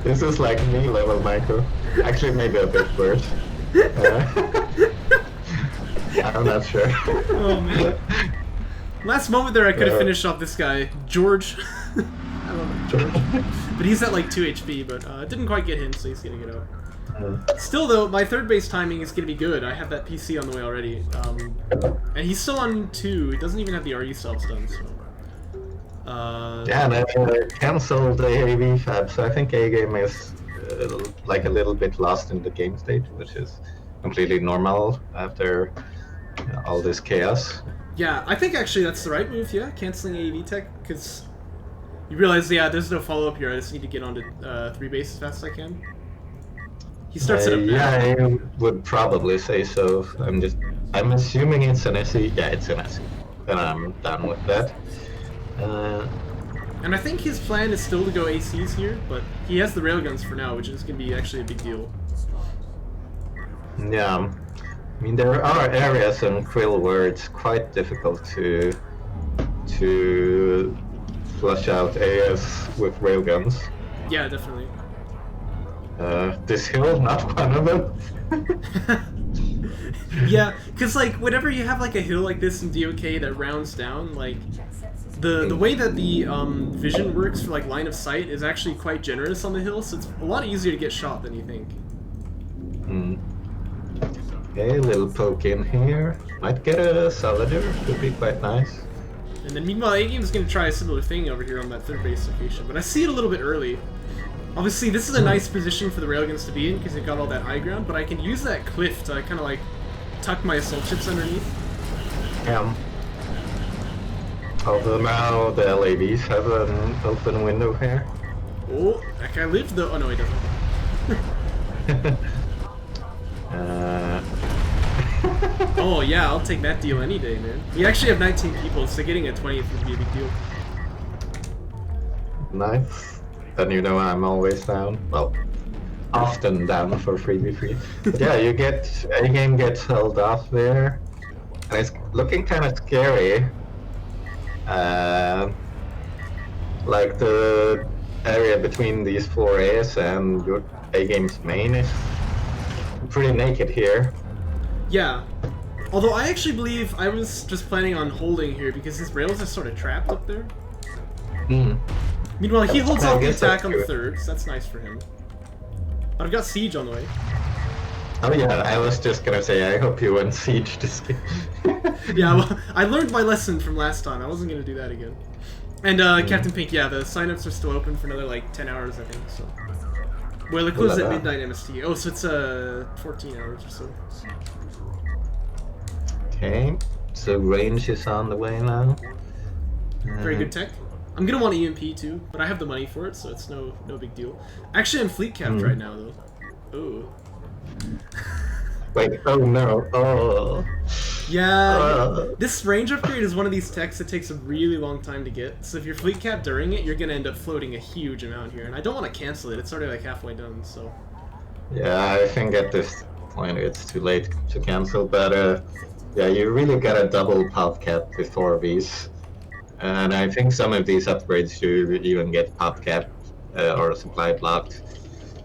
This is like me level micro. Actually, maybe a bit worse. I'm not sure. Oh man. Last moment there, I could have finished off this guy, George. I love him, George. But he's at like 2 HP, but didn't quite get him, so he's gonna get out. Still though, my 3rd base timing is gonna be good. I have that PC on the way already. And he's still on 2. He doesn't even have the RE subs done, so... yeah, and I cancelled the AV fab, so I think A-game is like a little bit lost in the game state, which is completely normal after all this chaos. Yeah, I think actually that's the right move, yeah, cancelling AV tech, because you realize, yeah, there's no follow-up here, I just need to get onto 3 base as fast as I can. He starts it up now. Yeah, I would probably say so. I'm assuming it's an SE. Yeah, it's an SE. Then I'm done with that. And I think his plan is still to go ACs here, but he has the railguns for now, which is going to be actually a big deal. Yeah. I mean, there are areas in Krill where it's quite difficult to flush out AS with railguns. Yeah, definitely. This hill, not one of them. Yeah, because like whenever you have like a hill like this in DOK that rounds down, like the way that the vision works for like line of sight is actually quite generous on the hill, so it's a lot easier to get shot than you think. Okay, a little poke in here. Might get a Solider, could be quite nice. And then meanwhile, A-game is going to try a similar thing over here on that 3rd base location, but I see it a little bit early. Obviously, this is a nice position for the railguns to be in because they've got all that high ground, but I can use that cliff to kind of like tuck my assault ships underneath. Yeah. Although now the LAVs have an open window here. Oh, that guy lived though. Oh no, he doesn't. Oh yeah, I'll take that deal any day, man. We actually have 19 people, so getting a 20th would be a big deal. Nice. Then you know I'm always down. Well, often down for 3v3. But yeah, you get a game gets held off there, and it's looking kind of scary. Like the area between these four A's and your A-Game's main is pretty naked here. Yeah. Although I actually believe I was just planning on holding here because his rails are sort of trapped up there. Meanwhile, he holds out the attack on the third, so that's nice for him. But I've got Siege on the way. Oh yeah, I was just gonna say, I hope you went Siege this game. Yeah, well, I learned my lesson from last time. I wasn't gonna do that again. And Captain Pink, yeah, the signups are still open for another like 10 hours, I think. So, well, it closes at midnight MST. Oh, so it's 14 hours or so. Okay, so range is on the way now. Very good tech. I'm gonna want EMP too, but I have the money for it, so it's no big deal. Actually, I'm fleet capped right now though. Ooh. Wait, oh no, oh. Yeah, this range upgrade is one of these techs that takes a really long time to get. So if you're fleet capped during it, you're gonna end up floating a huge amount here, and I don't want to cancel it. It's already like halfway done, so. Yeah, I think at this point it's too late to cancel, but yeah, you really gotta double pop cap before these. And I think some of these upgrades you even get pop cap or supply blocked,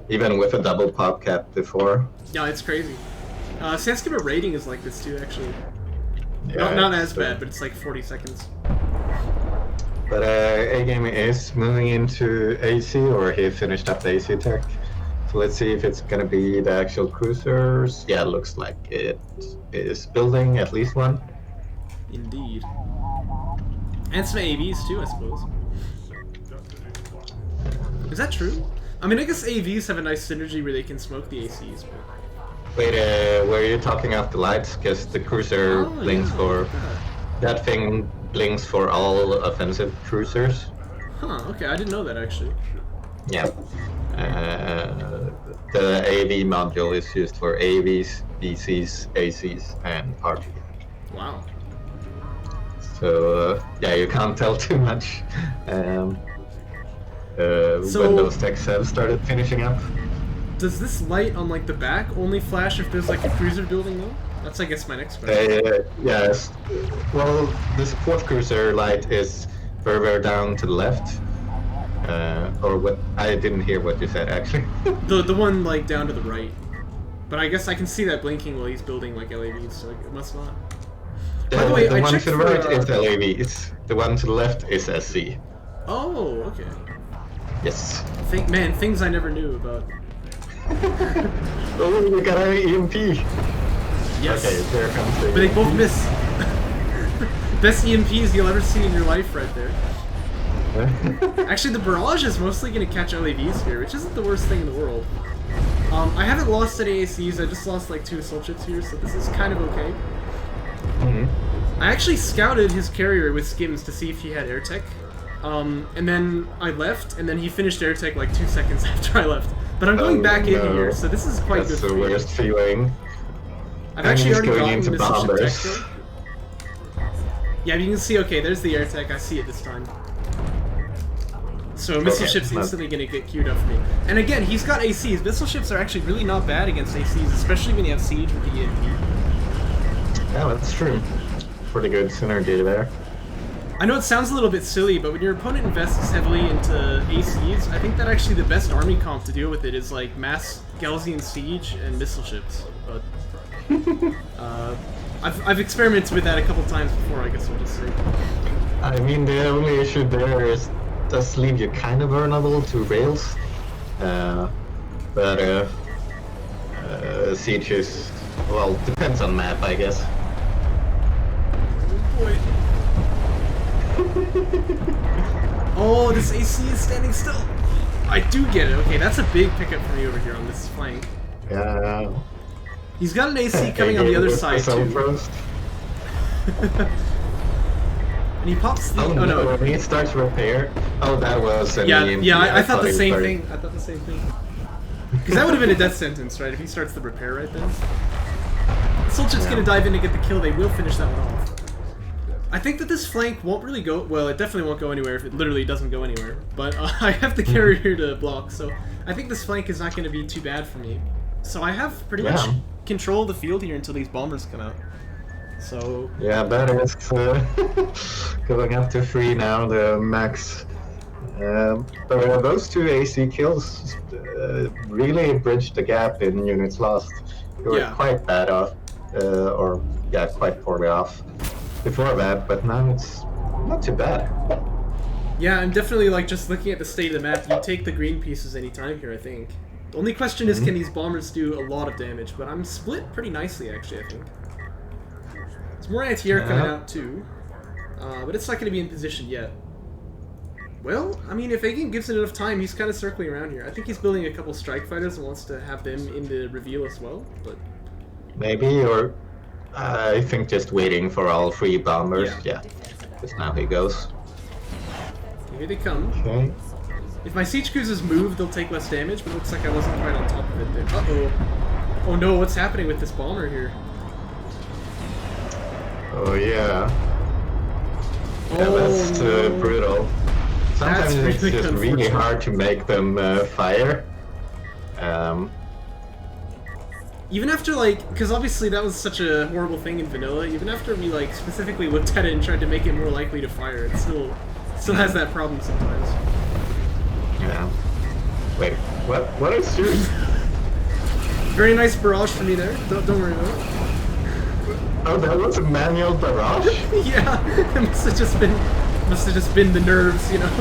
even with a double pop cap before. Yeah, it's crazy. Sanskrit rating is like this too, actually. Yeah, not as bad, but it's like 40 seconds. But A-Game is moving into AC, or he finished up the AC tech. So let's see if it's gonna be the actual cruisers. Yeah, it looks like it is building at least one. Indeed. And some AVs too, I suppose. Is that true? I mean, I guess AVs have a nice synergy where they can smoke the ACs, but... Wait, were you talking off the lights? Because the cruiser blinks for... That thing blinks for all offensive cruisers. Huh, okay, I didn't know that actually. Yeah. The AV module is used for AVs, BCs, ACs, and party. Wow. So, yeah, you can't tell too much when those techs have started finishing up. Does this light on like the back only flash if there's like a cruiser building though? That's I guess my next question. Yes. Well, the support cruiser light is further down to the left. Or what? I didn't hear what you said actually. the one like down to the right. But I guess I can see that blinking while he's building like LAVs, so it must not. By the way, the I one checked to the for, right is LAVs. The one to the left is SC. Oh, okay. Yes. Man, things I never knew about. Oh, we got our EMP. Yes. Okay, there comes the But they both miss. Best EMPs you'll ever see in your life right there. Actually, the barrage is mostly going to catch LAVs here, which isn't the worst thing in the world. I haven't lost any ACs, I just lost like 2 assault ships here, so this is kind of okay. I actually scouted his carrier with skims to see if he had air tech. And then I left, and then he finished air tech like 2 seconds after I left. But I'm going back in here, so this is quite good for me. That's the worst feeling. I've actually already gotten into missile ship bombers. tech though. Yeah, you can see, okay, there's the air tech, I see it this time. So missile ship's instantly gonna get queued up for me. And again, he's got ACs. Missile ships are actually really not bad against ACs, especially when you have siege with the EMP. Yeah, that's true. Pretty good synergy there. I know it sounds a little bit silly, but when your opponent invests heavily into ACs, I think that actually the best army comp to deal with it is like mass Galzian siege and missile ships. But I've experimented with that a couple times before, I guess I'll just say. I mean, the only issue there is does leave you kind of vulnerable to rails, but siege is, well, depends on map, I guess. Oh boy. Oh, this AC is standing still. I do get it. Okay, that's a big pickup for me over here on this flank. Yeah. He's got an AC coming on the other side too. First. And he pops the... Oh no, when he starts repair... Oh, that was an EMP. I thought the same thing. I thought the same thing. Because that would have been a death sentence, right? If he starts the repair right then. Soldier's gonna dive in to get the kill. They will finish that one off. I think that this flank won't really go... Well, it definitely won't go anywhere if it literally doesn't go anywhere. But I have the carrier here to block, so I think this flank is not going to be too bad for me. So I have pretty much control of the field here until these bombers come out. So... Yeah, that is going up to 3 now, the max. But those 2 AC kills really bridged the gap in units lost. You were quite bad off, quite poorly off before that, but now it's not too bad. Yeah, I'm definitely like just looking at the state of the map. You take the green pieces anytime here, I think. The only question is, can these bombers do a lot of damage? But I'm split pretty nicely, actually, I think. There's more anti-air coming out, too. But it's not going to be in position yet. Well, I mean, if AGameAnx gives it enough time, he's kind of circling around here. I think he's building a couple strike fighters and wants to have them in the reveal as well, but... Maybe, or I think just waiting for all 3 bombers. Yeah, because now he goes. Here they come. Okay. If my siege cruisers move, they'll take less damage, but it looks like I wasn't quite on top of it there. Uh-oh. Oh no, what's happening with this bomber here? Oh yeah. Yeah, that's brutal. Sometimes it's just really hard to make them fire. Even after, like, because obviously that was such a horrible thing in vanilla, even after we, like, specifically looked at it and tried to make it more likely to fire, it still has that problem sometimes. Yeah. Wait, what is yours? Very nice barrage for me there, don't worry about it. Oh, that was a manual barrage? Yeah, it must have just been the nerves, you know?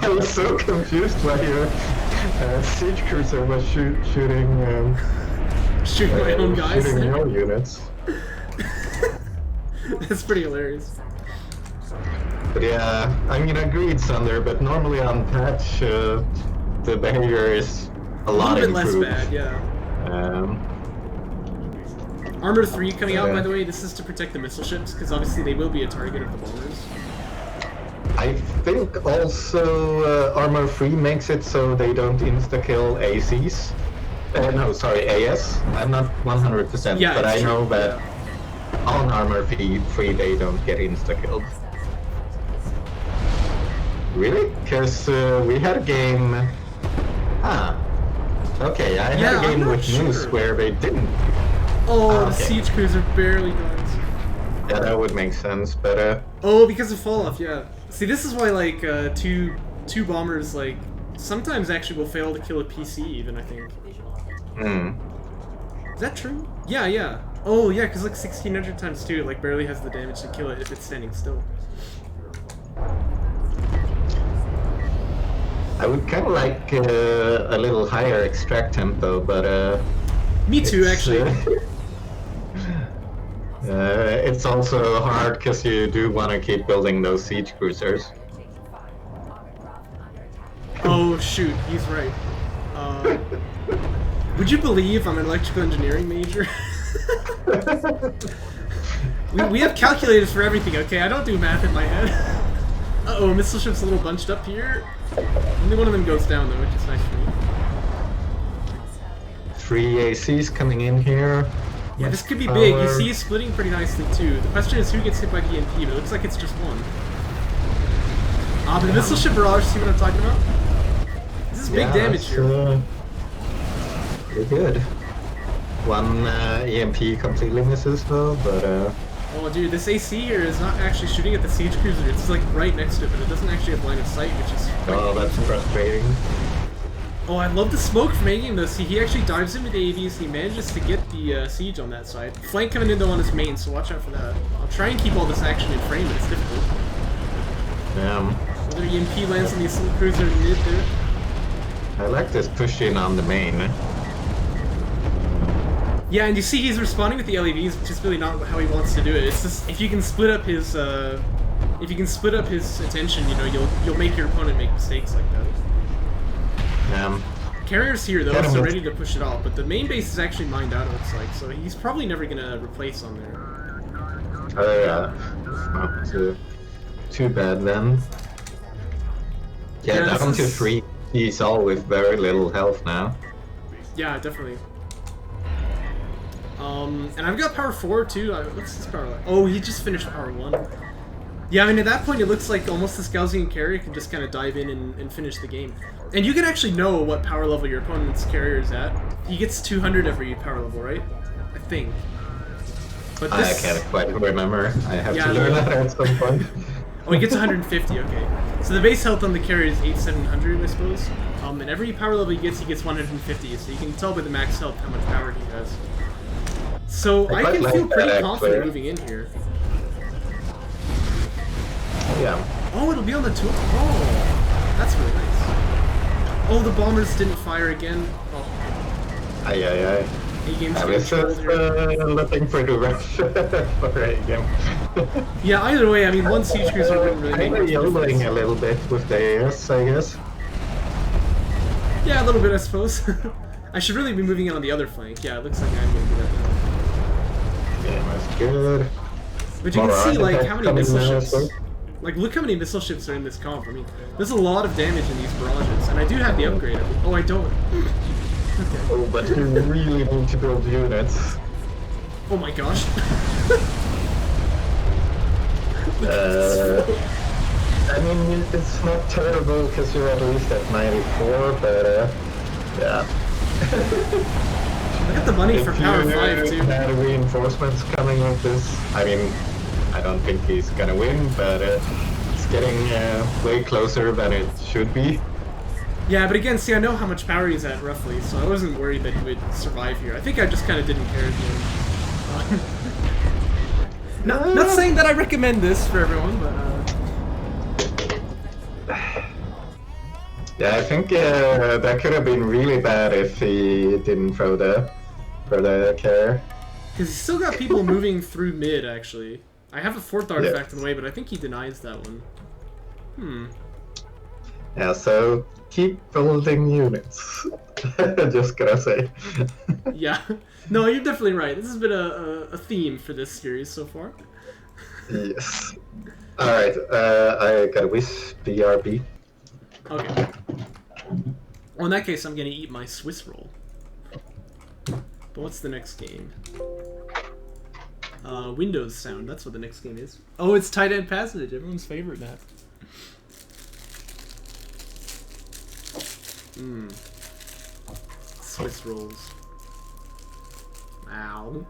I was so confused why your siege cruiser was shooting my own guys. Shooting your units. That's pretty hilarious. But yeah, I mean, agreed, Sunder, but normally on patch, the behavior is a lot bit improved. less bad, yeah. Armor 3 coming out, by the way, this is to protect the missile ships, because obviously they will be a target of the bombers. I think also Armor 3 makes it so they don't insta-kill ACs. No, sorry, AS. I'm not 100%, but I know that on Armor 3 they don't get insta-killed. Really? Because we had a game... Okay, I had a game with Moose where they didn't. Oh, the siege cruiser barely dies. Yeah, that would make sense, but Oh, because of fall-off, yeah. See, this is why, like, two bombers, like, sometimes actually will fail to kill a PC even, I think. Is that true? Yeah. Oh, yeah, because, like, 1600 times 2, it, like, barely has the damage to kill it if it's standing still. I would kind of like a little higher extract tempo, but me too, actually. It's also hard because you do want to keep building those siege cruisers. Oh shoot, he's right. Would you believe I'm an electrical engineering major? we have calculators for everything, okay? I don't do math in my head. Uh-oh, missile ship's a little bunched up here. Only one of them goes down though, which is nice for me. 3 ACs coming in here. Yeah, this could be big. You see he's splitting pretty nicely too. The question is who gets hit by the EMP, but it looks like it's just one. But the missile ship barrage, see what I'm talking about? This is big damage here. Pretty good. One EMP completely misses though, but oh dude, this AC here is not actually shooting at the siege cruiser. It's like right next to it, but it doesn't actually have line of sight, which is... Oh, that's frustrating. Oh, I love the smoke from AGameAnx though. See, he actually dives in with the AVs and he manages to get the siege on that side. Flank coming in though on his main, so watch out for that. I'll try and keep all this action in frame, but it's difficult. Yeah. Whether EMP lands on the assault cruiser in mid there. I like this push in on the main. Yeah, and you see he's responding with the LEVs, which is really not how he wants to do it. It's just if you can split up his attention, you know, you'll make your opponent make mistakes like that. Carrier's here though, so ready to push it off, but the main base is actually mined out, it looks like, so he's probably never gonna replace on there. Oh yeah, it's not too bad then. Yeah, down to 3. He's all with very little health now. Yeah, definitely. And I've got power 4 too. What's this power like? Oh, he just finished power 1. Yeah, I mean, at that point, it looks like almost this Gaussian carrier can just kind of dive in and finish the game. And you can actually know what power level your opponent's carrier is at. He gets 200 every power level, right? I think. But this... I can't quite remember. I have to learn that at some point. Oh, he gets 150, okay. So the base health on the carrier is 8700, I suppose. And every power level he gets 150, so you can tell by the max health how much power he has. So I can feel pretty confident moving in here. Yeah. Oh, it'll be on the tool. Oh, that's really nice. Oh, the bombers didn't fire again. Oh. Aye. A-Game's I was just looking for the rush for A-Game. Yeah, either way, I mean, one siege cruiser wouldn't really make much difference. A little bit with the AS, I guess. Yeah, a little bit, I suppose. I should really be moving in on the other flank. Yeah, it looks like I'm going to do that now. Yeah, that's good. But you can see, like, how many missile ships... Like, look how many missile ships are in this comp. I mean, there's a lot of damage in these barrages, and I do have the upgrade. Oh, I don't. Okay. Oh, but you really need to build units. Oh my gosh. I mean, it's not terrible because you're at least at 94, but yeah. I got the money for power 5 too. Had reinforcements coming with this. I mean, I don't think he's gonna win, but it's getting way closer than it should be. Yeah, but again, see, I know how much power he's at roughly, so I wasn't worried that he would survive here. I think I just kind of didn't care. Not saying that I recommend this for everyone, but. Yeah, I think that could have been really bad if he didn't throw the carrier. Because he's still got people moving through mid, actually. I have a 4th artifact in the way, but I think he denies that one. Yeah, so keep building units. Just gonna say. Yeah. No, you're definitely right. This has been a theme for this series so far. Yes. Alright, I gotta wish BRB. Okay. Well, in that case, I'm gonna eat my Swiss roll. But what's the next game? Windows Sound. That's what the next game is. Oh, it's Tight End Passage. Everyone's favorite map. Swiss rolls. Ow.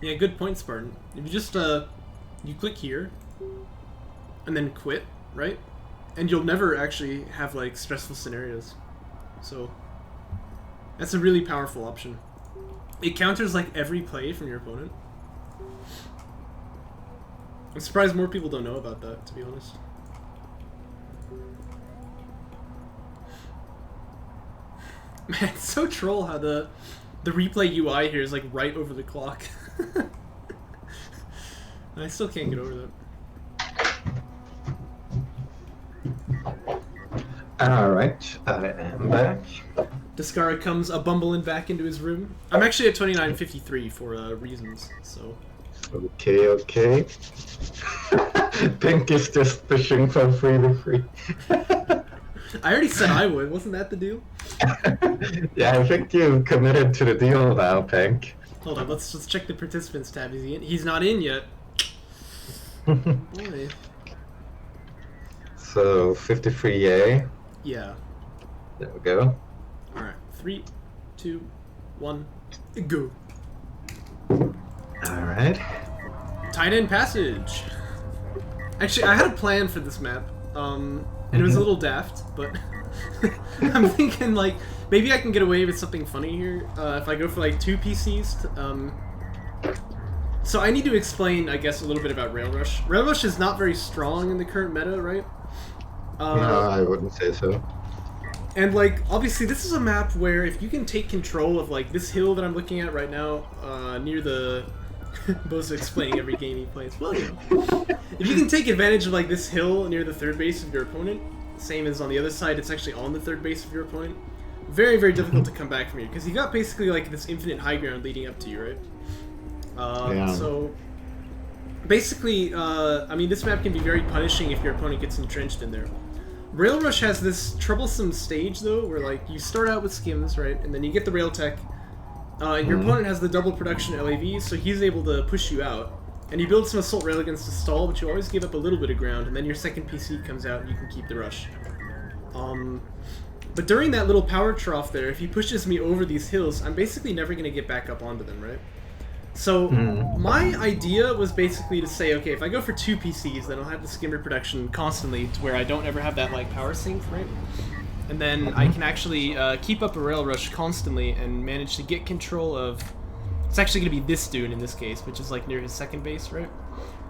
Yeah, good point, Spartan. If you just, you click here, and then quit, right? And you'll never actually have, like, stressful scenarios. So, that's a really powerful option. It counters, like, every play from your opponent. I'm surprised more people don't know about that, to be honest. Man, it's so troll how the replay UI here is, like, right over the clock. I still can't get over that. Alright, I am back. Descara comes a-bumbling back into his room. I'm actually at 2953 for reasons, so... Okay. Pink is just pushing from 3 to 3. I already said I would, wasn't that the deal? Yeah, I think you've committed to the deal now, Pink. Hold on, let's just check the participants tab. Is he in? He's not in yet. Boy. So, 53A. Yeah. There we go. Alright, 3, 2, 1, go. Alright. Tight End Passage. Actually, I had a plan for this map, and it was a little daft, but I'm thinking, like, maybe I can get away with something funny here if I go for, like, 2 PCs. So I need to explain, I guess, a little bit about Rail Rush. Rail Rush is not very strong in the current meta, right? No, I wouldn't say so. And like, obviously, this is a map where if you can take control of like this hill that I'm looking at right now, near the Bozo explaining every game he plays. Well, you know, if you can take advantage of like this hill near the third base of your opponent, same as on the other side, it's actually on the third base of your opponent. Very, very difficult to come back from here because you got basically like this infinite high ground leading up to you, right? So basically, I mean, this map can be very punishing if your opponent gets entrenched in there. Rail Rush has this troublesome stage though, where like you start out with skims, right, and then you get the rail tech. And your opponent has the double production LAVs, so he's able to push you out. And you build some assault railguns to stall, but you always give up a little bit of ground, and then your second PC comes out and you can keep the rush. But during that little power trough there, if he pushes me over these hills, I'm basically never going to get back up onto them, right? So my idea was basically to say, okay, if I go for 2 PCs, then I'll have the skimmer production constantly to where I don't ever have that like power sink, right? And then I can actually keep up a rail rush constantly and manage to get control of... It's actually going to be this dude in this case, which is like near his second base, right?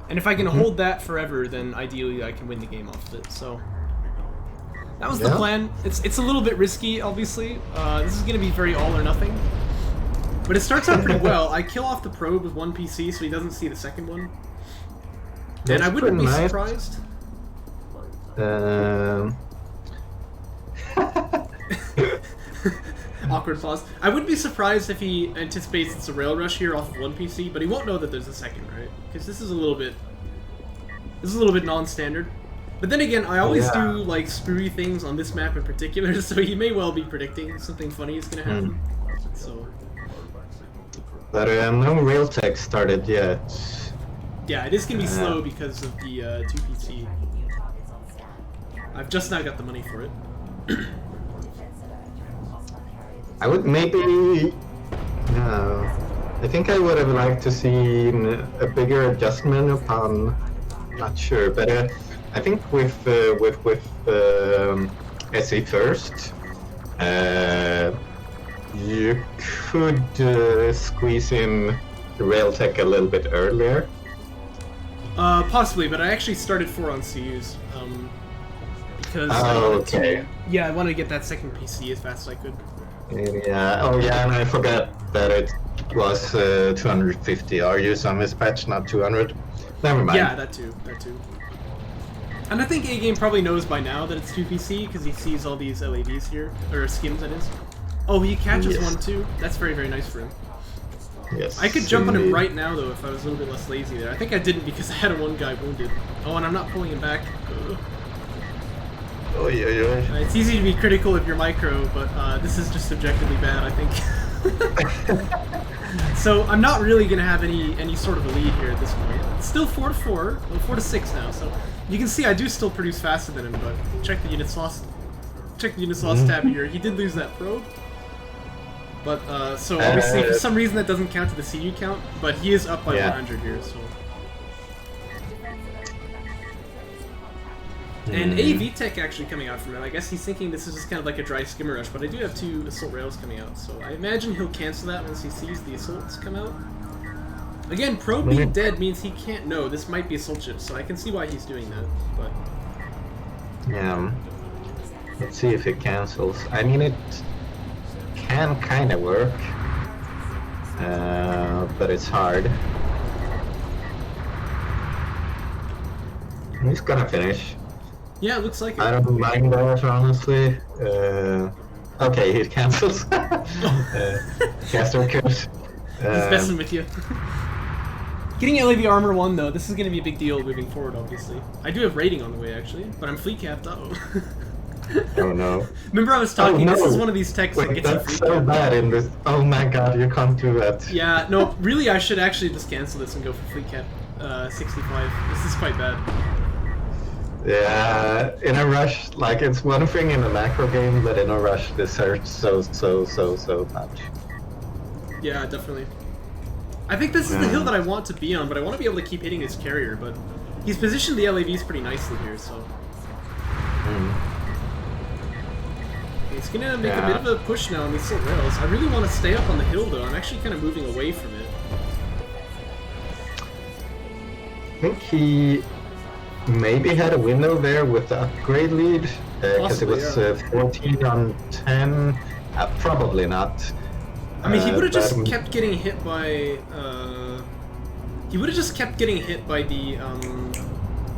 And if I can hold that forever, then ideally I can win the game off of it, so... That was the plan. It's a little bit risky, obviously. This is going to be very all or nothing. But it starts out pretty well. I kill off the probe with 1 PC so he doesn't see the second one. And I wouldn't be surprised. Awkward pause. I wouldn't be surprised if he anticipates it's a rail rush here off of 1 PC, but he won't know that there's a second, right? Because this is a little bit non-standard. But then again, I always do like screwy things on this map in particular, so he may well be predicting something funny is gonna happen. So. But no rail tech started yet. Yeah, it is gonna be slow because of the 2 PC. I've just now got the money for it. I would maybe... I think I would have liked to see a bigger adjustment upon... Not sure, but I think with SE first, you could squeeze in the rail tech a little bit earlier. Possibly, but I actually started 4 on CUs. Because I wanted to get that second PC as fast as I could. Yeah, and I forgot that it was 250 RUs on this patch, not 200. Never mind. Yeah, that too. And I think A-Game probably knows by now that it's 2PC, because he sees all these LAVs here, or skims that is. Oh, he catches one too. That's very, very nice for him. Yes. I could jump on him right now, though, if I was a little bit less lazy there. I think I didn't because I had one guy wounded. Oh, and I'm not pulling him back. Oh, yeah. It's easy to be critical of your micro, but this is just objectively bad, I think. So I'm not really going to have any sort of a lead here at this point. It's still 4-4, well, 4-6 now, so you can see I do still produce faster than him, but check the units lost. Check the units lost tab here. He did lose that probe. But, so obviously for some reason that doesn't count to the CU count, but he is up by 100 here, so... And a VTech actually coming out from it. I guess he's thinking this is just kind of like a dry skimmer rush, but I do have 2 assault rails coming out, so I imagine he'll cancel that once he sees the assaults come out. Again, probe being dead means he can't know. This might be assault ships, so I can see why he's doing that, but... Yeah. Let's see if it cancels. I mean, it can kind of work, but it's hard. He's gonna finish. Yeah, it looks like it. I don't mind that, honestly. Okay, he cancels. Caster curse. He's messing with you. Getting LAV armor 1, though, this is going to be a big deal moving forward, obviously. I do have rating on the way, actually, but I'm fleet capped. Uh-oh. Oh no. Remember I was talking, this is one of these techs that gets you fleet so bad in this. Oh my god, you can't do that. Yeah, no, really I should actually just cancel this and go for fleet cap 65. This is quite bad. Yeah, in a rush, like, it's one thing in a macro game, but in a rush this hurts so much. Yeah, definitely. I think this is the hill that I want to be on, but I want to be able to keep hitting his carrier, but he's positioned the LAVs pretty nicely here, so... It's gonna make a bit of a push now on these assault rails. I really want to stay up on the hill, though. I'm actually kind of moving away from it. I think he maybe had a window there with the upgrade lead, because it Possibly, was yeah. 14 on 10. Probably not. I mean, he would have just but, kept getting hit by. He would have just kept getting hit by the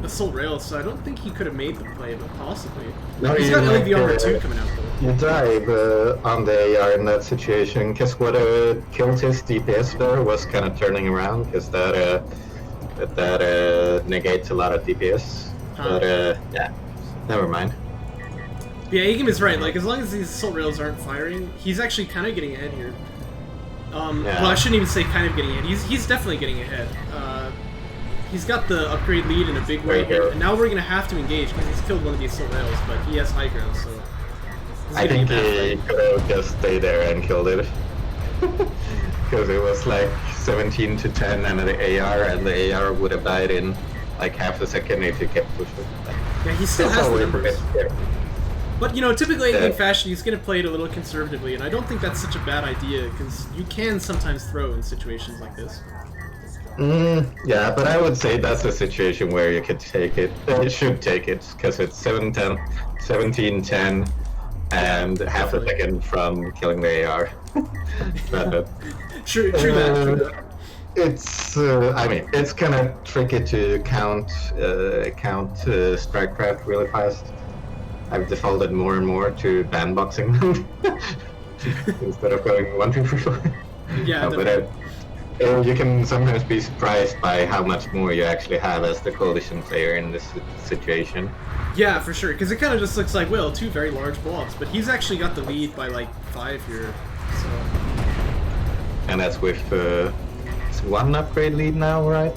assault rail, so I don't think he could have made the play, but possibly. No, He's you got like, LEV armor 2 coming out though. You dive on the AR in that situation, because what killed his DPS there was kind of turning around, because that negates a lot of DPS. But yeah, never mind. Yeah, Agam is right. Like, as long as these assault rails aren't firing, he's actually kind of getting ahead here. Yeah. Well, I shouldn't even say kind of getting ahead. He's definitely getting ahead. He's got the upgrade lead in a big way here, and now we're gonna have to engage because he's killed one of these assault rails, but he has high ground, so. I think he could have just stayed there and killed it. Because it was like 17 to 10 and the AR would have died in like half a second if you kept pushing. Yeah, he still has the numbers. Yeah. But, you know, typically in fashion, he's going to play it a little conservatively, and I don't think that's such a bad idea, because you can sometimes throw in situations like this. Yeah, but I would say that's a situation where you could take it. You should take it, because it's 17-10, and half a second from killing the AR. True that. It's, I mean, it's kind of tricky to count strike craft really fast. I've defaulted more and more to bandboxing them instead of going 1-2-4. Yeah, but you can sometimes be surprised by how much more you actually have as the coalition player in this situation. Yeah, for sure, because it kind of just looks like, well, 2 very large blobs, but he's actually got the lead by like 5 here, so. And that's with it's 1 upgrade lead now, right?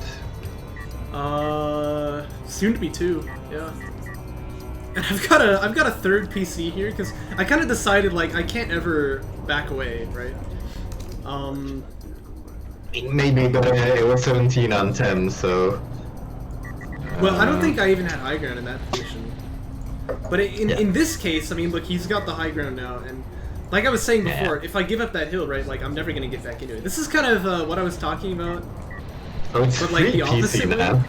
Soon to be 2, yeah. And I've got a 3rd PC here because I kind of decided like I can't ever back away, right? Maybe, but it was 17 on 10, so. Well, I don't think I even had high ground in that position. But in this case, I mean, look, he's got the high ground now, and like I was saying before, if I give up that hill, right, like I'm never gonna get back into it. This is kind of what I was talking about. Oh, it's but like the opposite now.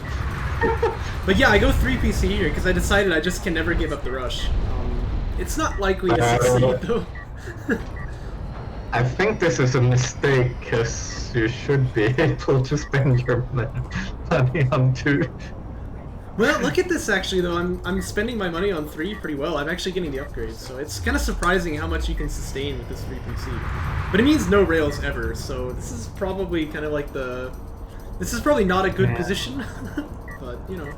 But yeah, I go 3 PC here because I decided I just can never give up the rush. It's not likely to succeed though. I think this is a mistake because you should be able to spend your money on 2. Well, look at this actually though. I'm spending my money on 3 pretty well. I'm actually getting the upgrades, so it's kind of surprising how much you can sustain with this 3 PC. But it means no rails ever, so this is probably kind of like this is probably not a good position. But, you know.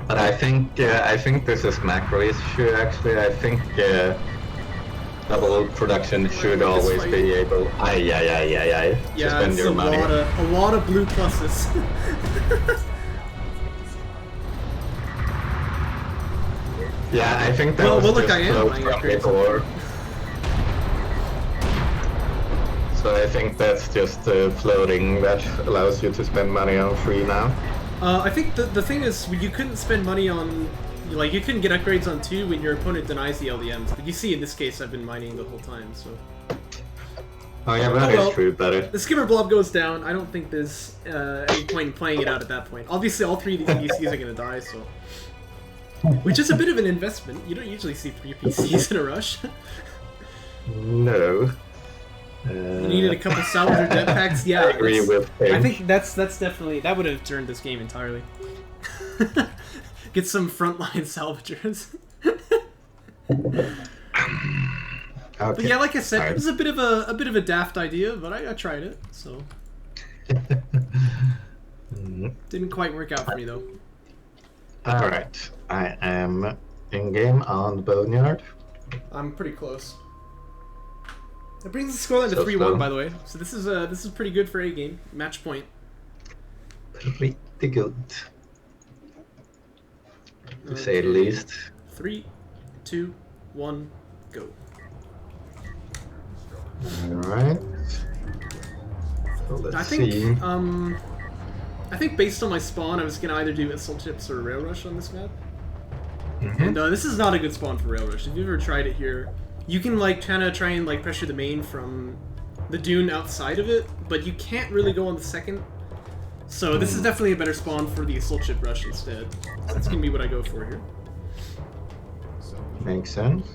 But I think this is macro issue actually. I think double production should always be able to spend your money. A lot of blue pluses. Yeah, I think that was look, just I am float from before. So I think that's just floating that allows you to spend money on 3 now. I think the thing is, you couldn't spend money on, like, you couldn't get upgrades on 2 when your opponent denies the LDMs. But you see, in this case, I've been mining the whole time, so. Oh yeah, that is true, but the skimmer blob goes down. I don't think there's any point in playing it out at that point. Obviously, all 3 of these PCs are gonna die, so. Which is a bit of an investment. You don't usually see 3 PCs in a rush. No. You needed a couple salvager jetpacks. Yeah, I agree with him. I think that's definitely, that would have turned this game entirely. Get some frontline salvagers. Okay. But yeah, like I said, it was a bit of a daft idea, but I tried it, so. Didn't quite work out for me though. Alright, I am in game on the Boneyard. I'm pretty close. That brings the scoreline to 3-1, by the way. So this is pretty good for a game. Match point. Pretty good, to say the least. 3, 2, 1, go. Alright. So let's see. I think based on my spawn, I was gonna either do assault ships or rail rush on this map. And this is not a good spawn for rail rush. If you've ever tried it here, you can like kind of try and like pressure the main from the dune outside of it, but you can't really go on the second So this is definitely a better spawn for the assault ship rush instead. So that's gonna be what I go for here. Makes sense.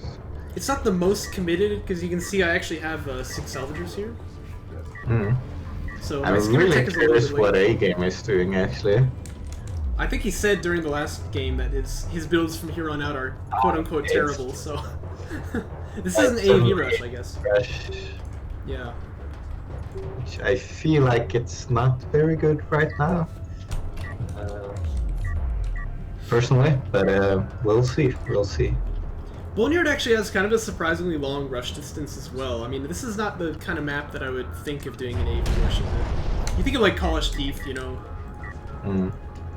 It's not the most committed, because you can see I actually have 6 salvagers here. So my I'm skimmer really tech is a little curious bit what late. AGame is doing, actually. I think he said during the last game that his builds from here on out are quote-unquote terrible, so... This is an AV rush, I guess. Rush, Yeah. which I feel like it's not very good right now. Personally, but we'll see. We'll see. Boneyard actually has kind of a surprisingly long rush distance as well. I mean, this is not the kind of map that I would think of doing an AV rush, is it? You think of like College Thief, you know? I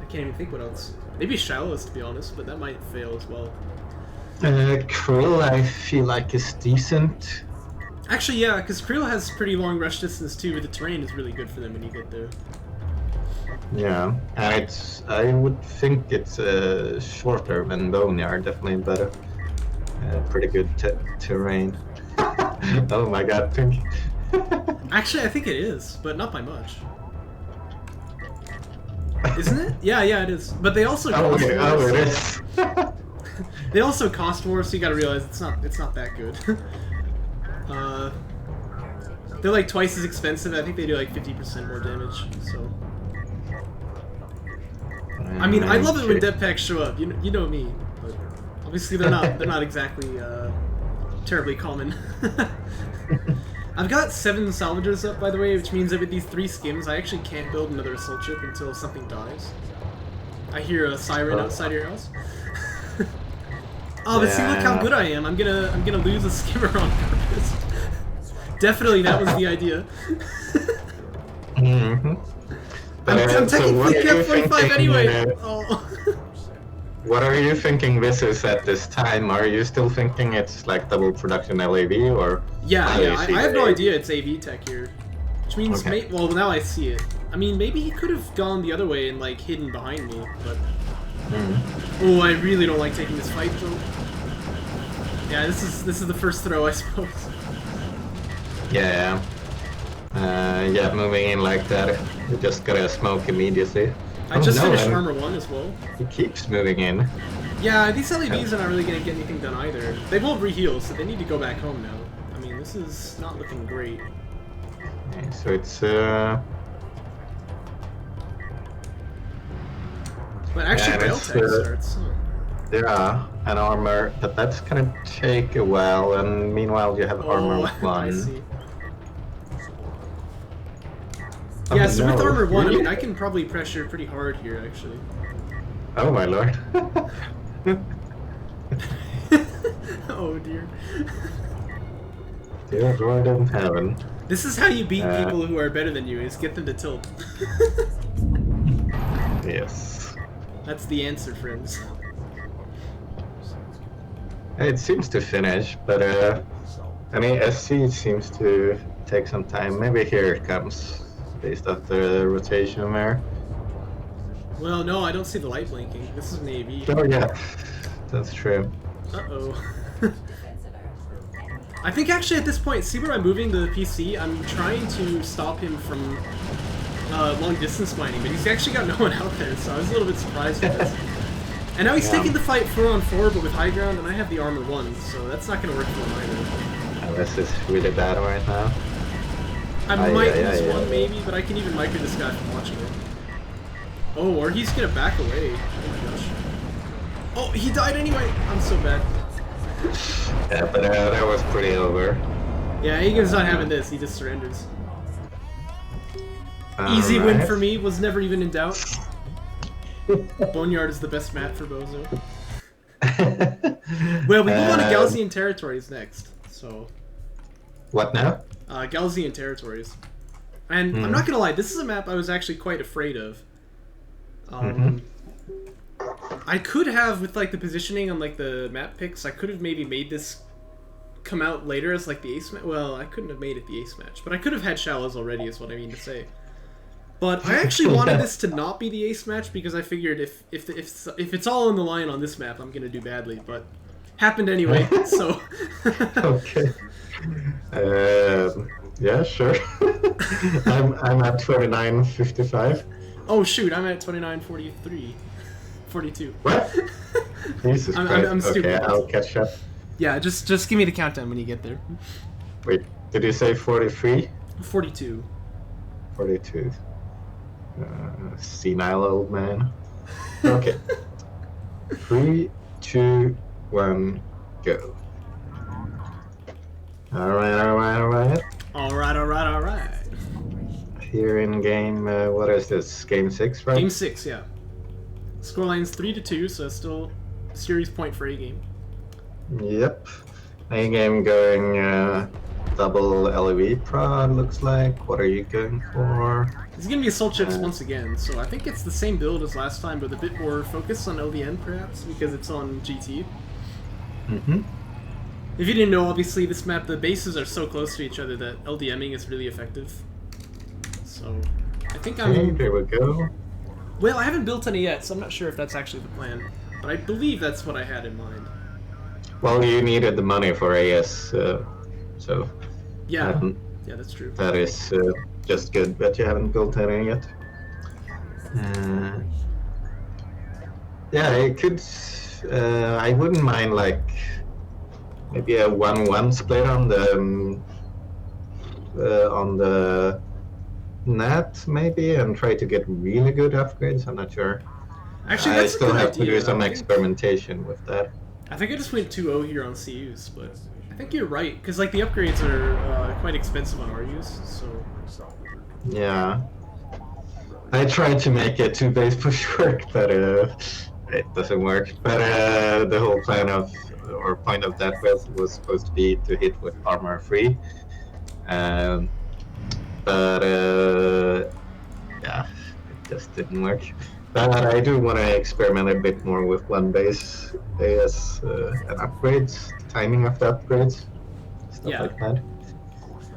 can't even think what else. Maybe Shallows, to be honest, but that might fail as well. Krill, I feel like is decent. Actually, yeah, because Creel has pretty long rush distance too, but the terrain is really good for them when you get there. Yeah, and I would think it's shorter than Boneyard, definitely better. Pretty good terrain. Oh my god, Pink. Actually, I think it is, but not by much. Isn't it? Yeah, it is. But they also cost more. Oh, it is. They also cost more, so you gotta realize it's not that good. They're like twice as expensive. I think they do like 50% more damage. So, I mean, I love it when dev packs show up. You know me, but obviously they're not exactly terribly common. I've got 7 salvagers up, by the way, which means that with these 3 skims, I actually can't build another assault ship until something dies. I hear a siren outside your house. Oh, but see, look how good I am. I'm gonna lose a skimmer on purpose. Definitely, that was the idea. I'm technically kept 45 anyway. What are you thinking this is at this time? Are you still thinking it's like double production LAV or? Yeah. I have no idea it's AV tech here, which means well, now I see it. I mean, maybe he could have gone the other way and like hidden behind me, but. Oh, I really don't like taking this fight though. Yeah, this is the first throw, I suppose. Yeah. Yeah, moving in like that, you just gotta smoke immediately. I just finished Armor 1 as well. He keeps moving in. Yeah, these LEDs are not really gonna get anything done either. They won't re-heal, so they need to go back home now. I mean, this is not looking great. Okay, so it's But actually, rail tech starts. Yeah, an armor, but that's gonna take a while, and meanwhile you have armor 1. I see. Yeah, so with armor 1, I mean, I can probably pressure pretty hard here, actually. Oh my lord. Oh dear. Dear Lord in heaven. This is how you beat people who are better than you, is get them to tilt. Yes. That's the answer, friends. It seems to finish, but I mean, SC seems to take some time. Maybe here it comes, based off the rotation there. Well, no, I don't see the light blinking. This is an AV. Oh yeah, that's true. Uh-oh. I think actually at this point, see where I'm moving the PC? I'm trying to stop him from long distance mining, but he's actually got no one out there, so I was a little bit surprised with this. And now he's taking the fight 4-on-4, but with high ground, and I have the armor 1, so that's not going to work for him either. Oh, this is really bad right now. I might lose one maybe, but I can even micro this guy from watching it. Oh, or he's going to back away. Oh my gosh. Oh, he died anyway! I'm so bad. Yeah, but that was pretty over. Yeah, Egan's not having this, he just surrenders. Easy win for me, was never even in doubt. Boneyard is the best map for Bozo. Well, we move on to Galzian territories next, so... What now? Galzian territories. And I'm not gonna lie, this is a map I was actually quite afraid of. I could have, with like the positioning on like the map picks, I could have maybe made this come out later as like the ace match. Well, I couldn't have made it the ace match, but I could have had shallows already, is what I mean to say. But I actually wanted this to not be the ace match because I figured if it's all on the line on this map, I'm gonna do badly. But happened anyway, so. Okay. Yeah, sure. I'm at 29.55. Oh shoot, I'm at 29, 43, 42. What? Jesus I'm Christ. stupid. Okay, I'll catch up. Yeah, just give me the countdown when you get there. Wait, did you say 43? 42. 42. Senile old man. Okay. 3, 2, 1, go. Alright. Alright. Here in game, what is this? Game 6, right? Game 6, yeah. Scoreline's 3-2, so still a series point for A-Game. Yep. A-Game going double LEV prod, looks like. What are you going for? It's gonna be Assault Chips once again, so I think it's the same build as last time, but a bit more focus on LDN, perhaps, because it's on GT. Mm-hmm. If you didn't know, obviously, this map, the bases are so close to each other that LDMing is really effective. So, I think Okay, there we go. Well, I haven't built any yet, so I'm not sure if that's actually the plan. But I believe that's what I had in mind. Well, you needed the money for AS, so Yeah, yeah, that's true. that is just good, but you haven't built any yet. Yeah, it could. I wouldn't mind like maybe a 1-1 split on the net, maybe, and try to get really good upgrades. I'm not sure. Actually, I that's still a good have idea. to do some experimentation with that. I think I just went 2-0 here on CUs, but I think you're right, because like the upgrades are quite expensive on RUs, so... Yeah. I tried to make a 2-base push work, but it doesn't work. But the whole plan of, or point of that build was supposed to be to hit with armor free. But yeah, it just didn't work. But I do want to experiment a bit more with 1-base AS and upgrades, timing of the upgrades, stuff like that.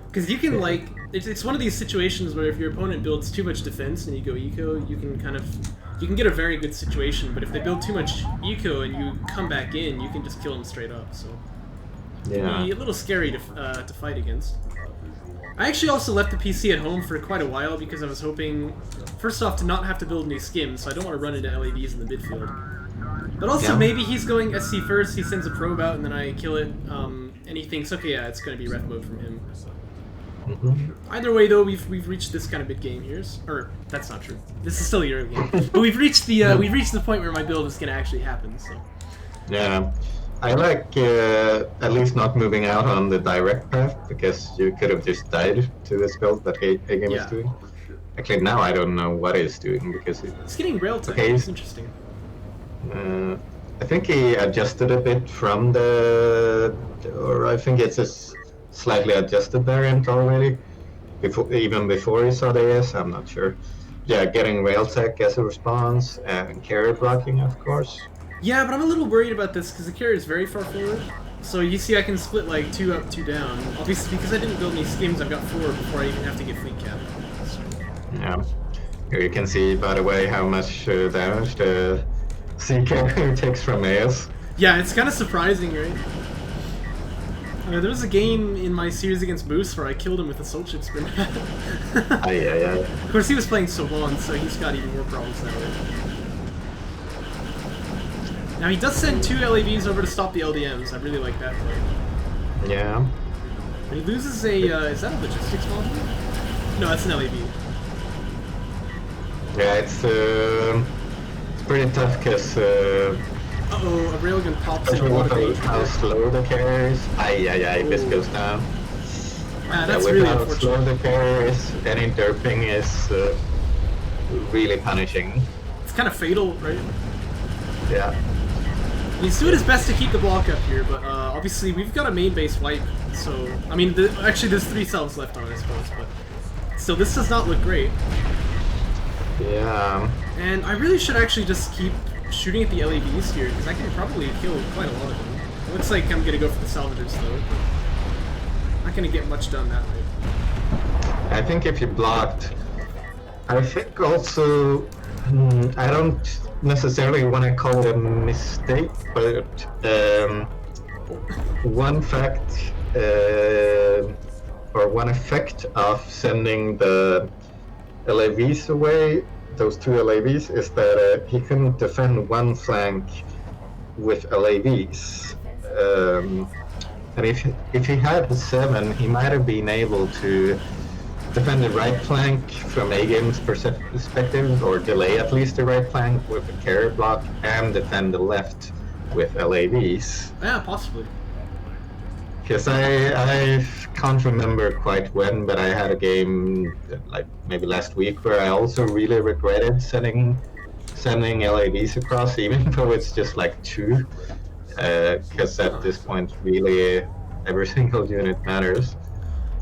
Because you can like, it's one of these situations where if your opponent builds too much defense and you go eco, you can get a very good situation. But if they build too much eco and you come back in, you can just kill them straight up. So it can be a little scary to fight against. I actually also left the PC at home for quite a while because I was hoping, first off, to not have to build new skims, so I don't want to run into LEDs in the midfield. But also, maybe he's going SC first, he sends a probe out, and then I kill it, and he thinks, okay, yeah, it's going to be ref mode from him. So. Either way, though, we've reached this kind of big game here. Or, that's not true. This is still the early game. But we've reached the point where my build is going to actually happen, so... Yeah. I like at least not moving out on the direct path, because you could have just died to this build that A-Game is doing. Actually, now I don't know what he's doing, because it's getting rail tech. Okay, it's interesting. I think he adjusted a bit from or I think it's a slightly adjusted variant already, even before he saw the AS, I'm not sure. Yeah, getting rail tech as a response, and carrier blocking, of course. Yeah, but I'm a little worried about this because the carrier is very far forward. So you see I can split like 2 up, 2 down. Obviously, because I didn't build any skims, I've got 4 before I even have to get fleet cap. So. Yeah. Here you can see, by the way, how much damage the C carrier takes from AS. Yeah, it's kind of surprising, right? There was a game in my series against Moose where I killed him with a Soul Chip Grenade. Of course, he was playing Savon, so he's got even more problems that way. Now, he does send 2 LAVs over to stop the LDMs. I really like that play. Yeah. And he loses a, is that a logistics module? No, that's an LAV. Yeah, it's pretty tough, because... uh-oh, a railgun pops in a lot of danger. How slow the carrier is. This goes down. That's really unfortunate. How slow the carrier is, any derping is really punishing. It's kind of fatal, right? Yeah. He's doing his best to keep the block up here, but obviously we've got a main base wipe, so... I mean, actually there's 3 cells left on it, I suppose, but... Still, this does not look great. Yeah. And I really should actually just keep shooting at the LEDs here, because I can probably kill quite a lot of them. It looks like I'm gonna go for the salvagers, though. Not gonna get much done that way. I think if you blocked... I think also... I don't necessarily want to call it a mistake, but one fact or one effect of sending the LAVs away those two LAVs is that he couldn't defend one flank with LAVs. And if he had 7, he might have been able to defend the right flank from A-Game's perspective, or delay at least the right flank with a carry block, and defend the left with LAVs. Yeah, possibly. Because I can't remember quite when, but I had a game like maybe last week where I also really regretted sending LAVs across, even though it's just like 2. Because at this point, really, every single unit matters.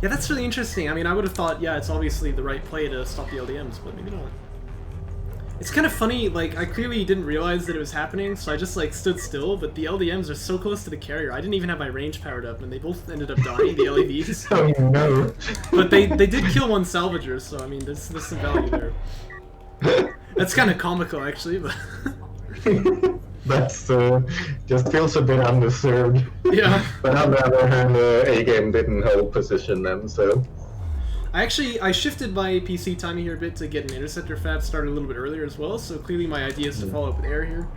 Yeah, that's really interesting. I mean, I would have thought, yeah, it's obviously the right play to stop the LDMs, but maybe not. It's kind of funny, like, I clearly didn't realize that it was happening, so I just, like, stood still, but the LDMs are so close to the carrier. I didn't even have my range powered up, and they both ended up dying, the LAVs. Oh, no. But they did kill one salvager, so, I mean, there's some value there. That's kind of comical, actually, but... That's just feels a bit undeserved. Yeah. But on the other hand, A-Game didn't hold position then, so... I shifted my PC timing here a bit to get an interceptor fab started a little bit earlier as well, so clearly my idea is to follow up with air here.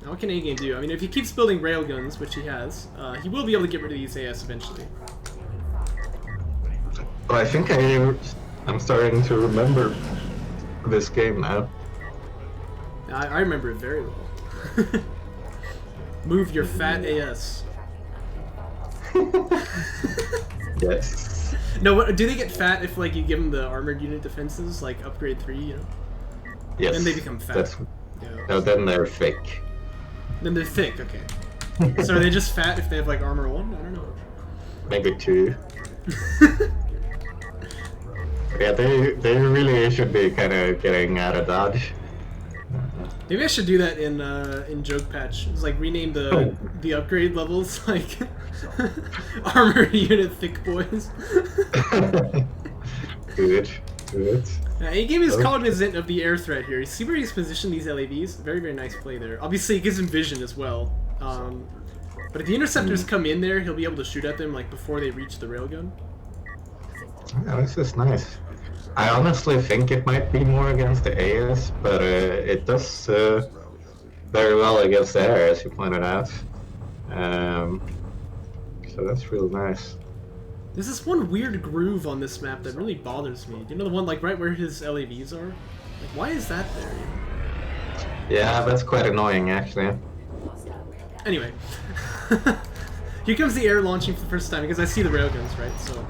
Now what can A-Game do? I mean, if he keeps building railguns, which he has, he will be able to get rid of these AS eventually. Well, I think I'm starting to remember this game now. I remember it very well. Move your fat AS. Yes. No, what, do they get fat if like you give them the armored unit defenses, like upgrade 3, you know? Yes. Then they become fat. Yeah. No, then they're fake. Then they're thick, okay. So are they just fat if they have like armor 1? I don't know. Maybe 2. Yeah, they really should be kind of getting out of dodge. Maybe I should do that in Joke Patch. It's like rename the upgrade levels like armor unit thick boys. Good. A-Game is cognizant of the air threat here. You see where he's positioned these LAVs? Very, very nice play there. Obviously, it gives him vision as well. But if the interceptors come in there, he'll be able to shoot at them like before they reach the railgun. Yeah, this is nice. I honestly think it might be more against the AS, but it does very well against the air, as you pointed out. So that's real nice. There's this one weird groove on this map that really bothers me. You know the one like right where his LAVs are? Like, why is that there? Yeah, that's quite annoying, actually. Anyway. Here comes the air launching for the first time, because I see the railguns, right? So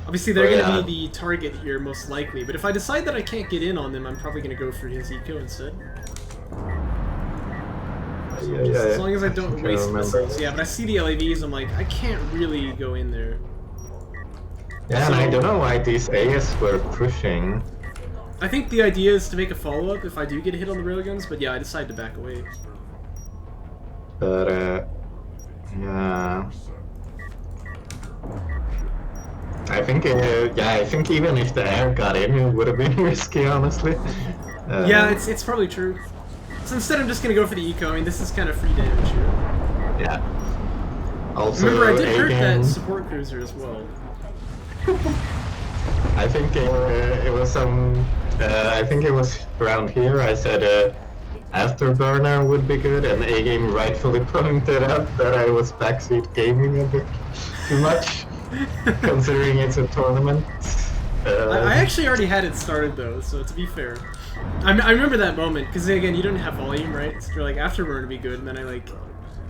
obviously they're going to be the target here, most likely. But if I decide that I can't get in on them, I'm probably going to go for his eco instead. So as long as I don't waste missiles. Yeah, but I see the LAVs, I'm like, I can't really go in there. Yeah, and I don't know why these AS were pushing. I think the idea is to make a follow-up if I do get a hit on the railguns, but yeah, I decided to back away. But, yeah... I think, I think even if the air got in, it would have been risky, honestly. Yeah, it's probably true. So instead, I'm just gonna go for the eco. I mean, this is kind of free damage here. Yeah. Also, remember, I did hurt that support cruiser as well. I think it was some. I think it was around here. I said Afterburner would be good, and A-Game rightfully pointed out that I was backseat gaming a bit too much. Considering it's a tournament. I actually already had it started though, so to be fair. I remember that moment, because again, you don't have volume, right? So you're like, Afterburn would be good, and then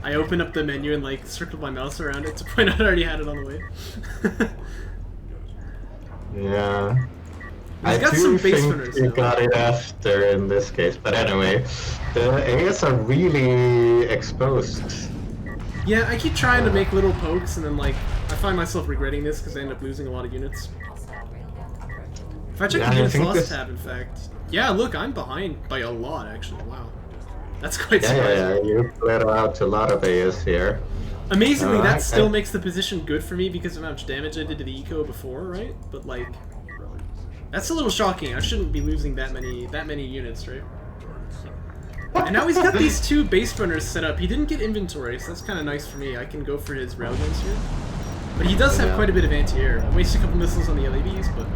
I opened up the menu and like circled my mouse around it to point out I already had it on the way. Yeah. He's got some base runners you got it after in this case, but anyway, the AS are really exposed. Yeah, I keep trying to make little pokes, and then like, I find myself regretting this because I end up losing a lot of units. If I check the units lost tab, in fact, yeah, look, I'm behind by a lot, actually. Wow, that's quite surprising. Yeah, you bled out a lot of AS here. Amazingly, that still makes the position good for me because of how much damage I did to the eco before, right? But like, that's a little shocking. I shouldn't be losing that many units, right? And now he's got these 2 base runners set up. He didn't get inventory, so that's kind of nice for me. I can go for his railguns here. But he does have quite a bit of anti-air. I wasted a couple missiles on the LAVs, but...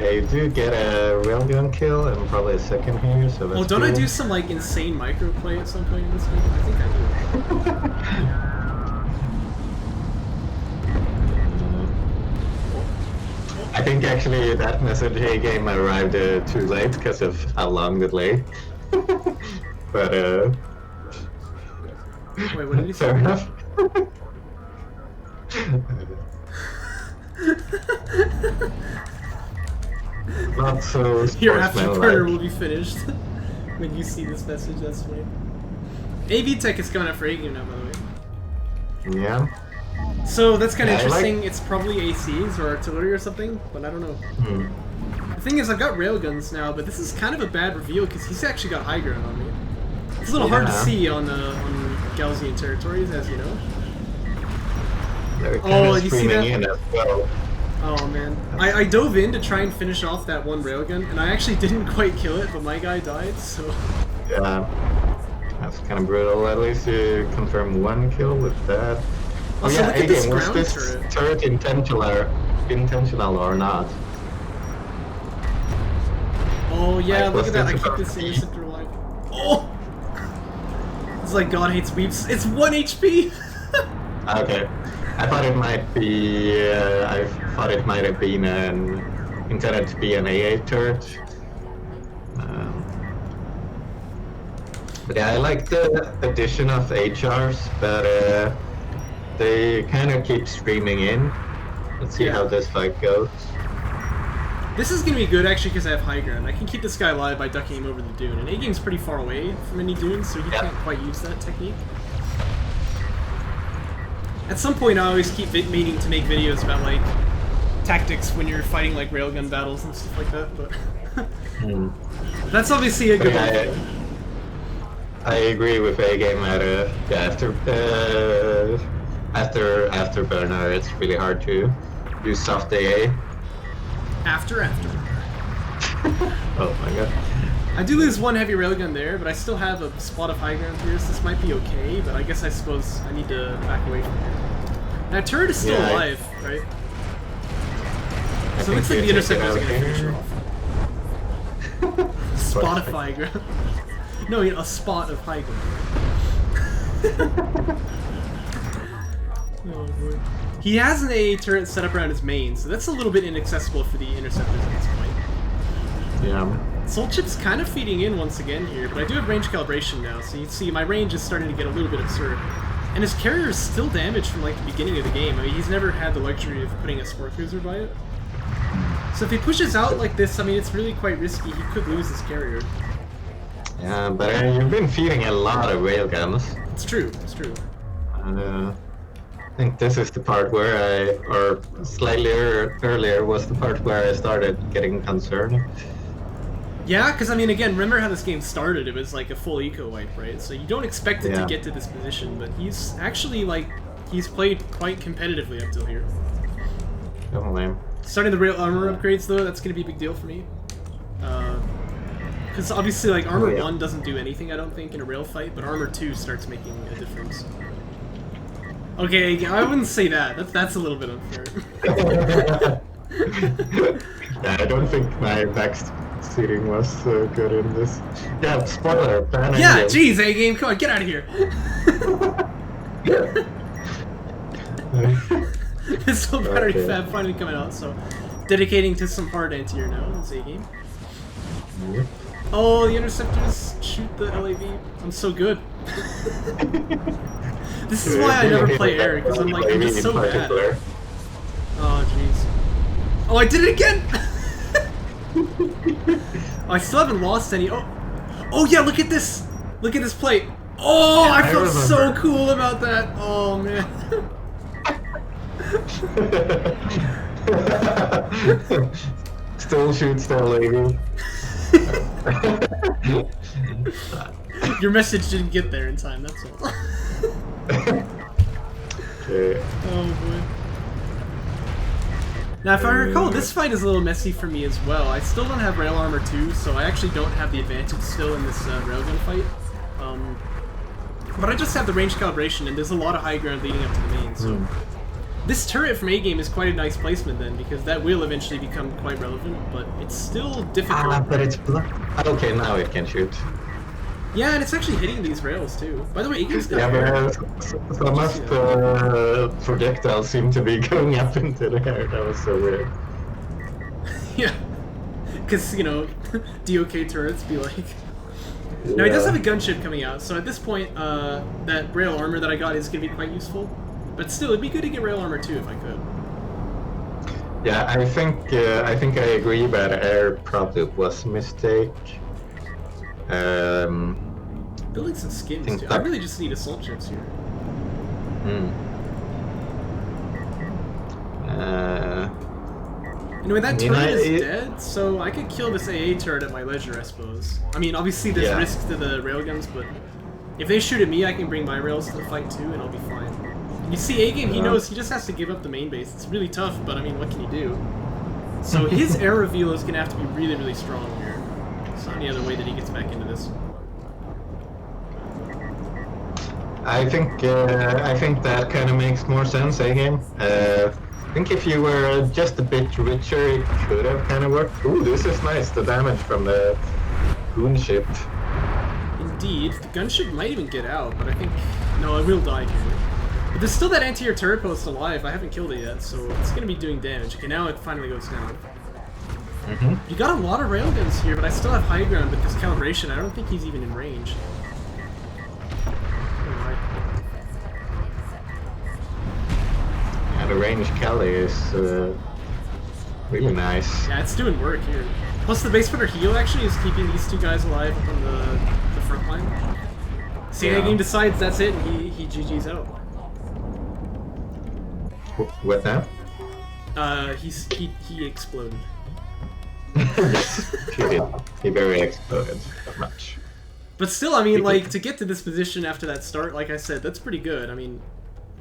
I do get a railgun kill and probably a second here, so that's Oh, don't I cool. do some like insane microplay at some point in this game? I think I do. I think actually that message hey game arrived too late because of how long the delay. But Wait, what did you say? fair enough. Not so Your afterburner will sportsmanlike. be finished when you see this message. That's funny. AV Tech is coming up for A-Game now, by the way. Yeah. So that's kind of Yeah, I interesting. like- It's probably ACs or artillery or something, but I don't know. The thing is, I've got railguns now, but this is kind of a bad reveal because he's actually got high ground on me. It's a little hard to Yeah. see on Galzian territories, as you know. They're Oh, kind of you see streaming that? in as well. Oh man, I dove in to try and finish off that one railgun, and I actually didn't quite kill it, but my guy died. So Yeah. That's kind of brutal. At least you confirm one kill with that. Oh Also, yeah, look at this A-game, was ground this turret. turret intentional or not? oh yeah, Like, look at that. I was keep this this interceptor alive. Oh, it's like God hates weeps. It's 1 HP. Okay. I thought it might be. I thought it might have been intended to be an AA turret. But yeah, I like the addition of HRs, but they kind of keep streaming in. Let's see Yeah. how this fight goes. This is gonna be good actually because I have high ground. I can keep this guy alive by ducking him over the dune, and A-Game's pretty far away from any dunes, so he Yeah. can't quite use that technique. At some point, I always keep meaning to make videos about like tactics when you're fighting like railgun battles and stuff like that, but that's obviously a good But yeah, one. I agree with A-Game at yeah, after burner, it's really hard to use soft AA. After. Oh my god. I do lose one heavy railgun there, but I still have a spot of high ground here, so this might be okay, but I guess I suppose I need to back away from here. That turret is still Yeah, alive, right? I So it looks like think the you interceptors are take gonna it finish it out off. Spot of high ground. No, a spot of high ground. Oh boy. He has an A turret set up around his main, so that's a little bit inaccessible for the interceptors at this point. Yeah. Soul Chip's kind of feeding in once again here, but I do have range calibration now, so you see my range is starting to get a little bit absurd. And his carrier is still damaged from like the beginning of the game. I mean, he's never had the luxury of putting a sport cruiser by it. So if he pushes out like this, I mean, it's really quite risky. He could lose his carrier. Yeah, but you've been feeding a lot of railguns. It's true, it's true. And I think this is the part where or slightly earlier was the part where I started getting concerned. Yeah, because I mean, again, remember how this game started? It was like a full eco wipe, right? So you don't expect it to Yeah. get to this position, but he's actually like, he's played quite competitively up till here. Definitely. Starting the rail armor upgrades though, that's gonna be a big deal for me. Because obviously, like, armor 1 doesn't do anything, I don't think, in a rail fight, but armor 2 starts making a difference. Okay, I wouldn't say that. That's a little bit unfair. Yeah, I don't think my back seating was so good in this. Yeah, spoiler. Ban Yeah, engine. jeez, A-Game, come on, get out of here. This whole battery Okay. fab finally coming out, so dedicating to some hard anti-air now is A-Game. Yep. Oh, the interceptors shoot the LAV. I'm so good. This is why I never play air, because I'm like, I'm just so bad. Oh, jeez. Oh, I did it again! Oh, I still haven't lost any. Oh, yeah, look at this! Look at this plate! Oh, I I felt so remember. cool about that! Oh, man. Still shoots that lady. Your message didn't get there in time, that's all. Okay. Oh, boy. Now, if I recall, this fight is a little messy for me as well. I still don't have rail armor 2, so I actually don't have the advantage still in this railgun fight. But I just have the range calibration, and there's a lot of high ground leading up to the main, so This turret from A-Game is quite a nice placement then, because that will eventually become quite relevant, but it's still difficult. But it's okay, now it can shoot. Yeah, and it's actually hitting these rails too. By the way, A-Game's got Yeah, but some of the projectiles seem to be going up into the air. That was so weird. Yeah. Because, you know, DOK turrets be like... Now, he does have a gunship coming out, so at this point, that rail armor that I got is going to be quite useful. But still, it'd be good to get rail armor too if I could. Yeah, I think I agree, but air probably was a mistake. Building some skins too. I really just need assault ships here. Anyway, that turret is dead, so I could kill this AA turret at my leisure, I suppose. I mean, obviously there's risk to the railguns, but if they shoot at me, I can bring my rails to the fight too, and I'll be fine. You see, A-Game, he knows he just has to give up the main base. It's really tough, but I mean, what can you do? So his air reveal is going to have to be really, really strong here. There's not any other way that he gets back into this. I think that kind of makes more sense, A-Game. I think if you were just a bit richer, it could have kind of worked. Ooh, this is nice, the damage from the goon ship. Indeed, the gunship might even get out, but I think... No, it will die here. But there's still that anti-air turret post alive. I haven't killed it yet, so it's going to be doing damage. Okay, now it finally goes down. You got a lot of railguns here, but I still have high ground with this calibration. I don't think he's even in range. Yeah, the range Kelly is really nice. Yeah, it's doing work here. Plus the base splitter heal actually is keeping these two guys alive up on the front line. See, A-Game decides that's it, and he GG's out. What now? He exploded. He very exploded much. But still, I mean, like, to get to this position after that start, like I said, that's pretty good. I mean,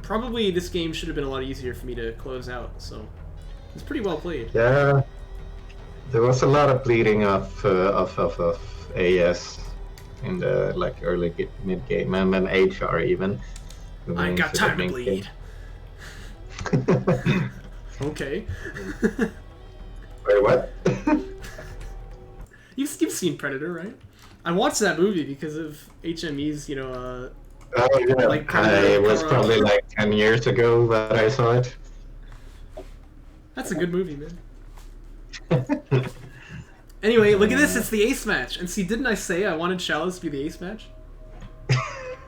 probably this game should have been a lot easier for me to close out, so it's pretty well played. Yeah, there was a lot of bleeding of AS in the early mid game, and then HR even. I ain't got time to bleed. Okay. Wait, what? You've seen Predator, right? I watched that movie because of HME's, you know, oh yeah, like it was probably like 10 years ago that I saw it. That's a good movie, man. Anyway, look at this, it's the ace match. And see, didn't I say I wanted Shallows to be the ace match?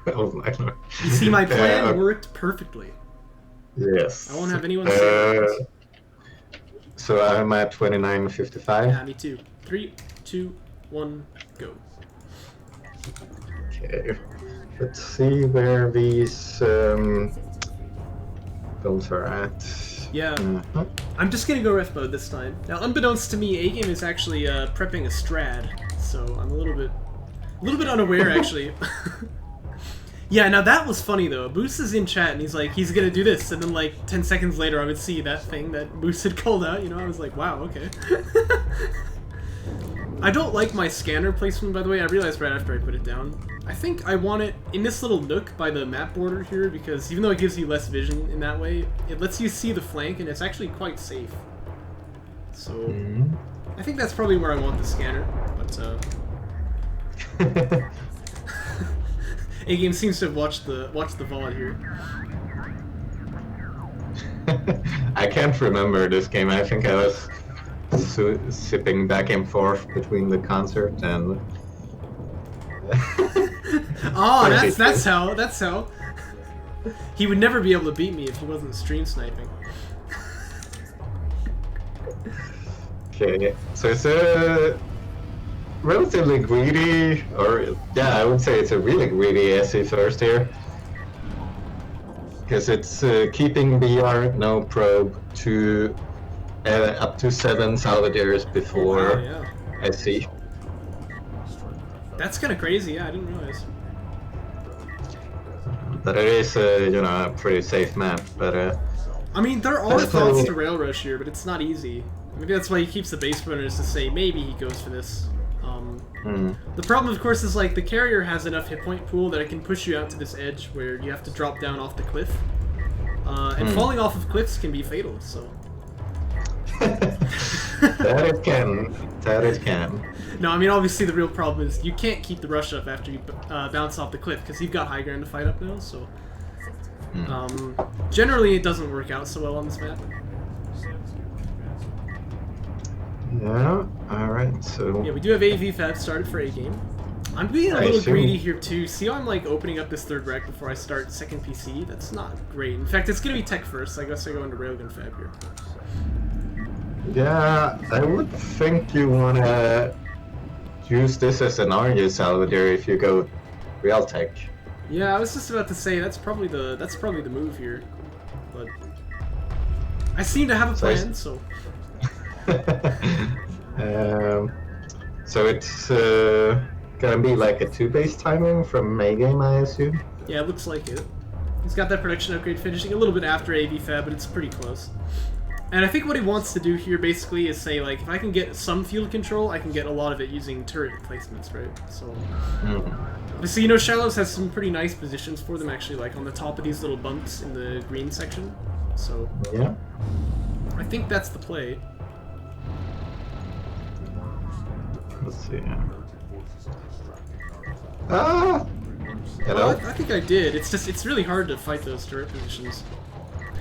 Oh my lord. You see, my plan worked perfectly. Yes. I won't have anyone say so I'm at 29.55. Yeah, me too. 3, 2, 1, go. Okay. Let's see where these builds are at. Yeah. I'm just gonna go ref mode this time. Now, unbeknownst to me, A-Game is actually prepping a Strad, so I'm a little bit unaware actually. Yeah, now that was funny though. Moose is in chat and he's like, he's gonna do this, and then like 10 seconds later I would see that thing that Moose had called out, you know, I was like, wow, okay. I don't like my scanner placement, by the way. I realized right after I put it down. I think I want it in this little nook by the map border here, because even though it gives you less vision in that way, it lets you see the flank and it's actually quite safe. So, I think that's probably where I want the scanner, but A-Game seems to have watched the VOD here. I can't remember this game. I think I was sipping back and forth between the concert and. Oh, that's how. He would never be able to beat me if he wasn't stream sniping. Okay, so it's a relatively greedy, or yeah, I would say it's a really greedy SC first here. Because it's keeping BR, no probe, to up to 7 salvagers before SC. That's kind of crazy, yeah, I didn't realize. But it is, you know, a pretty safe map, but I mean, there are thoughts to rail rush here, but it's not easy. Maybe that's why he keeps the base runners to say maybe he goes for this. The problem, of course, is like the carrier has enough hit point pool that it can push you out to this edge where you have to drop down off the cliff. And falling off of cliffs can be fatal, so... That it can. That it can. No, I mean, obviously the real problem is you can't keep the rush up after you bounce off the cliff, because you've got high ground to fight up now, so... generally it doesn't work out so well on this map. Yeah, alright, so... Yeah, we do have AV Fab started for A-Game. I'm being a little greedy here too. See how I'm like opening up this third rack before I start second PC? That's not great. In fact, it's gonna be tech first, so I guess I go into Railgun Fab here. Yeah, I would think you wanna use this as an RNG salvager if you go real tech. Yeah, I was just about to say that's probably the move here, but I seem to have a plan, so. So it's gonna be like a 2 base timing from A-Game, I assume? Yeah, it looks like it. He's got that production upgrade finishing a little bit after AV Fab, but it's pretty close. And I think what he wants to do here basically is say, like, if I can get some field control, I can get a lot of it using turret placements, right? So, so you know, Shallows has some pretty nice positions for them, actually, like on the top of these little bumps in the green section. So, yeah, I think that's the play. Let's see. Ah! Hello? Well, I think I did. It's just, it's really hard to fight those turret positions.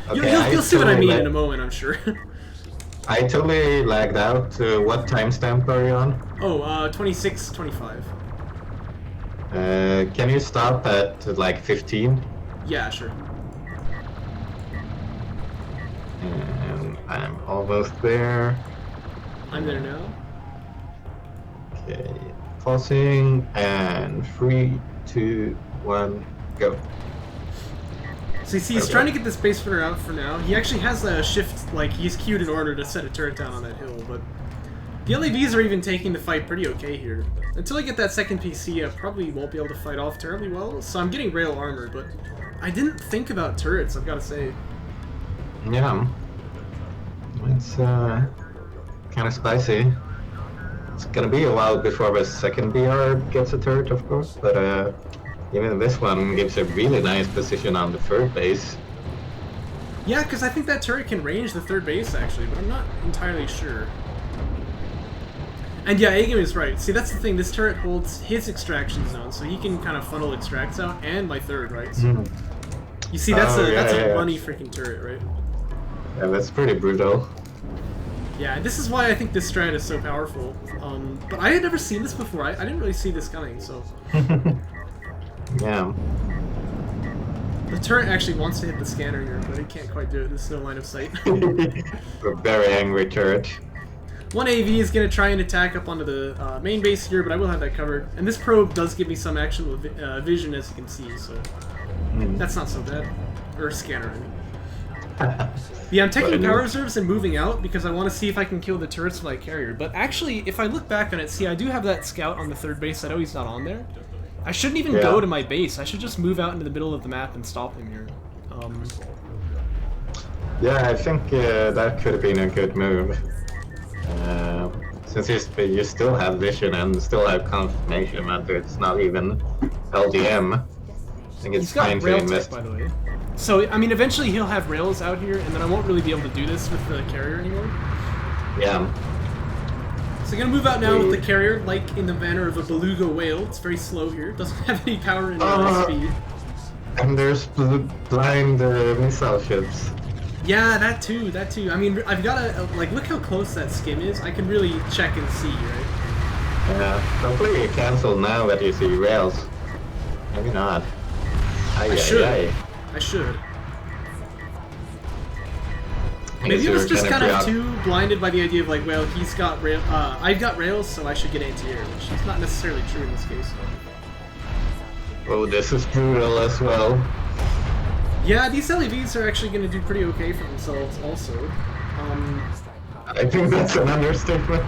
Okay, You'll see what I mean in a moment, I'm sure. I totally lagged out. What timestamp are you on? Oh, 26, 25. Can you stop at like 15? Yeah, sure. And I'm almost there. I'm there now. Okay, pausing, and 3, 2, 1, go. So you see, he's trying to get this base runner out for now. He actually has a shift, like, he's queued in order to set a turret down on that hill, but the LAVs are even taking the fight pretty okay here. Until I get that second PC, I probably won't be able to fight off terribly well, so I'm getting rail armor, but I didn't think about turrets, I've got to say. Yeah. It's kind of spicy. It's gonna be a while before the second BR gets a turret, of course, but even this one gives a really nice position on the third base. Yeah, because I think that turret can range the third base, actually, but I'm not entirely sure. And yeah, A-Game is right. See, that's the thing, this turret holds his extraction zone, so he can kind of funnel extracts out, and my third, right? So, you see, that's a runny freaking turret, right? Yeah, that's pretty brutal. Yeah, this is why I think this strat is so powerful. But I had never seen this before. I didn't really see this coming, so... Yeah. The turret actually wants to hit the scanner here, but it can't quite do it. There's no line of sight. A very angry turret. One AV is going to try and attack up onto the main base here, but I will have that covered. And this probe does give me some actual vision, as you can see, so that's not so bad. Or scanner, I mean. Yeah, I'm taking power reserves and moving out because I want to see if I can kill the turrets with my carrier. But actually, if I look back on it, see, I do have that scout on the third base. I know he's not on there. I shouldn't even go to my base. I should just move out into the middle of the map and stop him here. Yeah, I think that could have been a good move. Since you still have vision and still have confirmation that it's not even LDM, I think it's fine to invest. By the way. So, I mean, eventually he'll have rails out here, and then I won't really be able to do this with the carrier anymore. Yeah. So I'm gonna move out now with the carrier, like in the manner of a beluga whale. It's very slow here. Doesn't have any power and speed. And there's blind missile ships. Yeah, that too, that too. I mean, I've got to, like, look how close that skim is. I can really check and see, right? Yeah, hopefully you cancel now that you see rails. Maybe not. I should. I should. Maybe I was just kind of too blinded by the idea of, like, well, he's got rail, I've got rails, so I should get anti-air, which is not necessarily true in this case. Oh, this is brutal as well. Yeah, these LEVs are actually going to do pretty okay for themselves also. I think that's an understatement.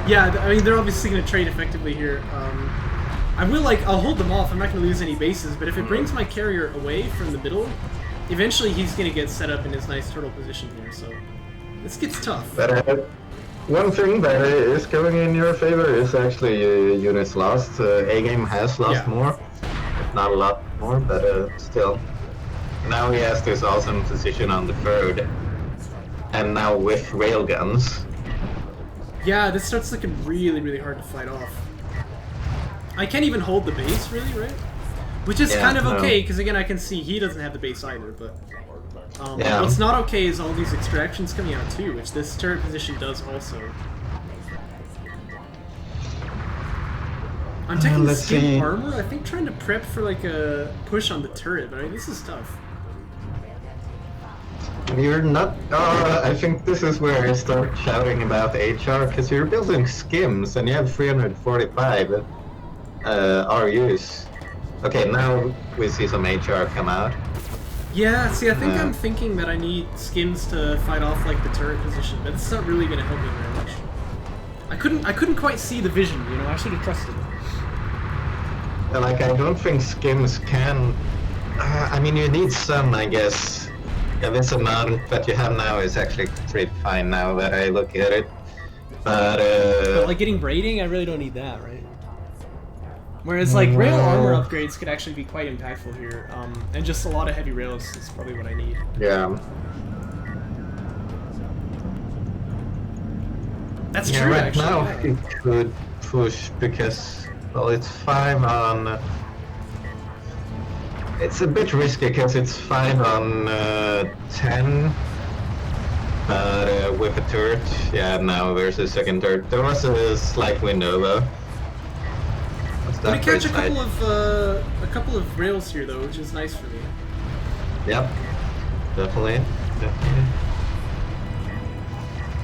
Yeah, I mean, they're obviously going to trade effectively here. I'll hold them off, I'm not going to lose any bases, but if it brings my carrier away from the middle, eventually he's going to get set up in his nice turtle position here, so this gets tough. But one thing that is going in your favor is actually units lost. A-Game has lost more, if not a lot more, but still. now he has this awesome position on the third. And now with railguns. Yeah, this starts looking really, really hard to fight off. I can't even hold the base, really, right? Which is kind of okay, because again, I can see he doesn't have the base either, but... what's not okay is all these extractions coming out too, which this turret position does also. I'm taking skin armor, I think trying to prep for like a push on the turret, but I mean, this is tough. You're not... I think this is where I start shouting about HR, because you're building skims and you have 345 RUs. Okay, now we see some HR come out. Yeah, see, I think I'm thinking that I need skims to fight off like the turret position, but it's not really going to help me very much. I couldn't quite see the vision, you know, I should have trusted it. Like, I don't think skims can... I mean, you need some, I guess. Yeah, this amount that you have now is actually pretty fine now that I look at it. But like getting braiding, I really don't need that, right? Whereas like rail armor upgrades could actually be quite impactful here, and just a lot of heavy rails is probably what I need. Yeah. That's true, right actually. Now you could push because, well, it's 5 on... It's a bit risky because it's 5 on 10, but with a turret, yeah, now there's a second turret. There was a slight window though. Let me catch a couple of rails here though, which is nice for me. Yep, definitely.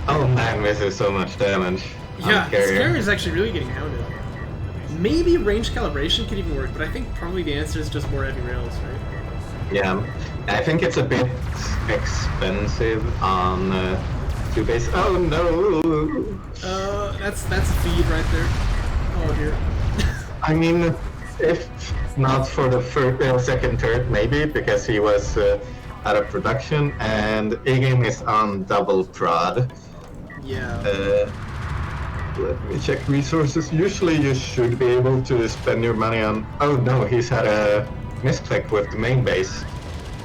Oh man, this is so much damage. Yeah, this carrier is actually really getting hounded. Maybe range calibration could even work, but I think probably the answer is just more heavy rails, right? Yeah, I think it's a bit expensive on 2 base. Oh no! That's a feed right there. Oh dear. I mean, if not for the second turret, maybe, because he was out of production, and AGameAnx is on double prod. Yeah. Let me check resources. Usually you should be able to spend your money on... Oh no, he's had a misclick with the main base.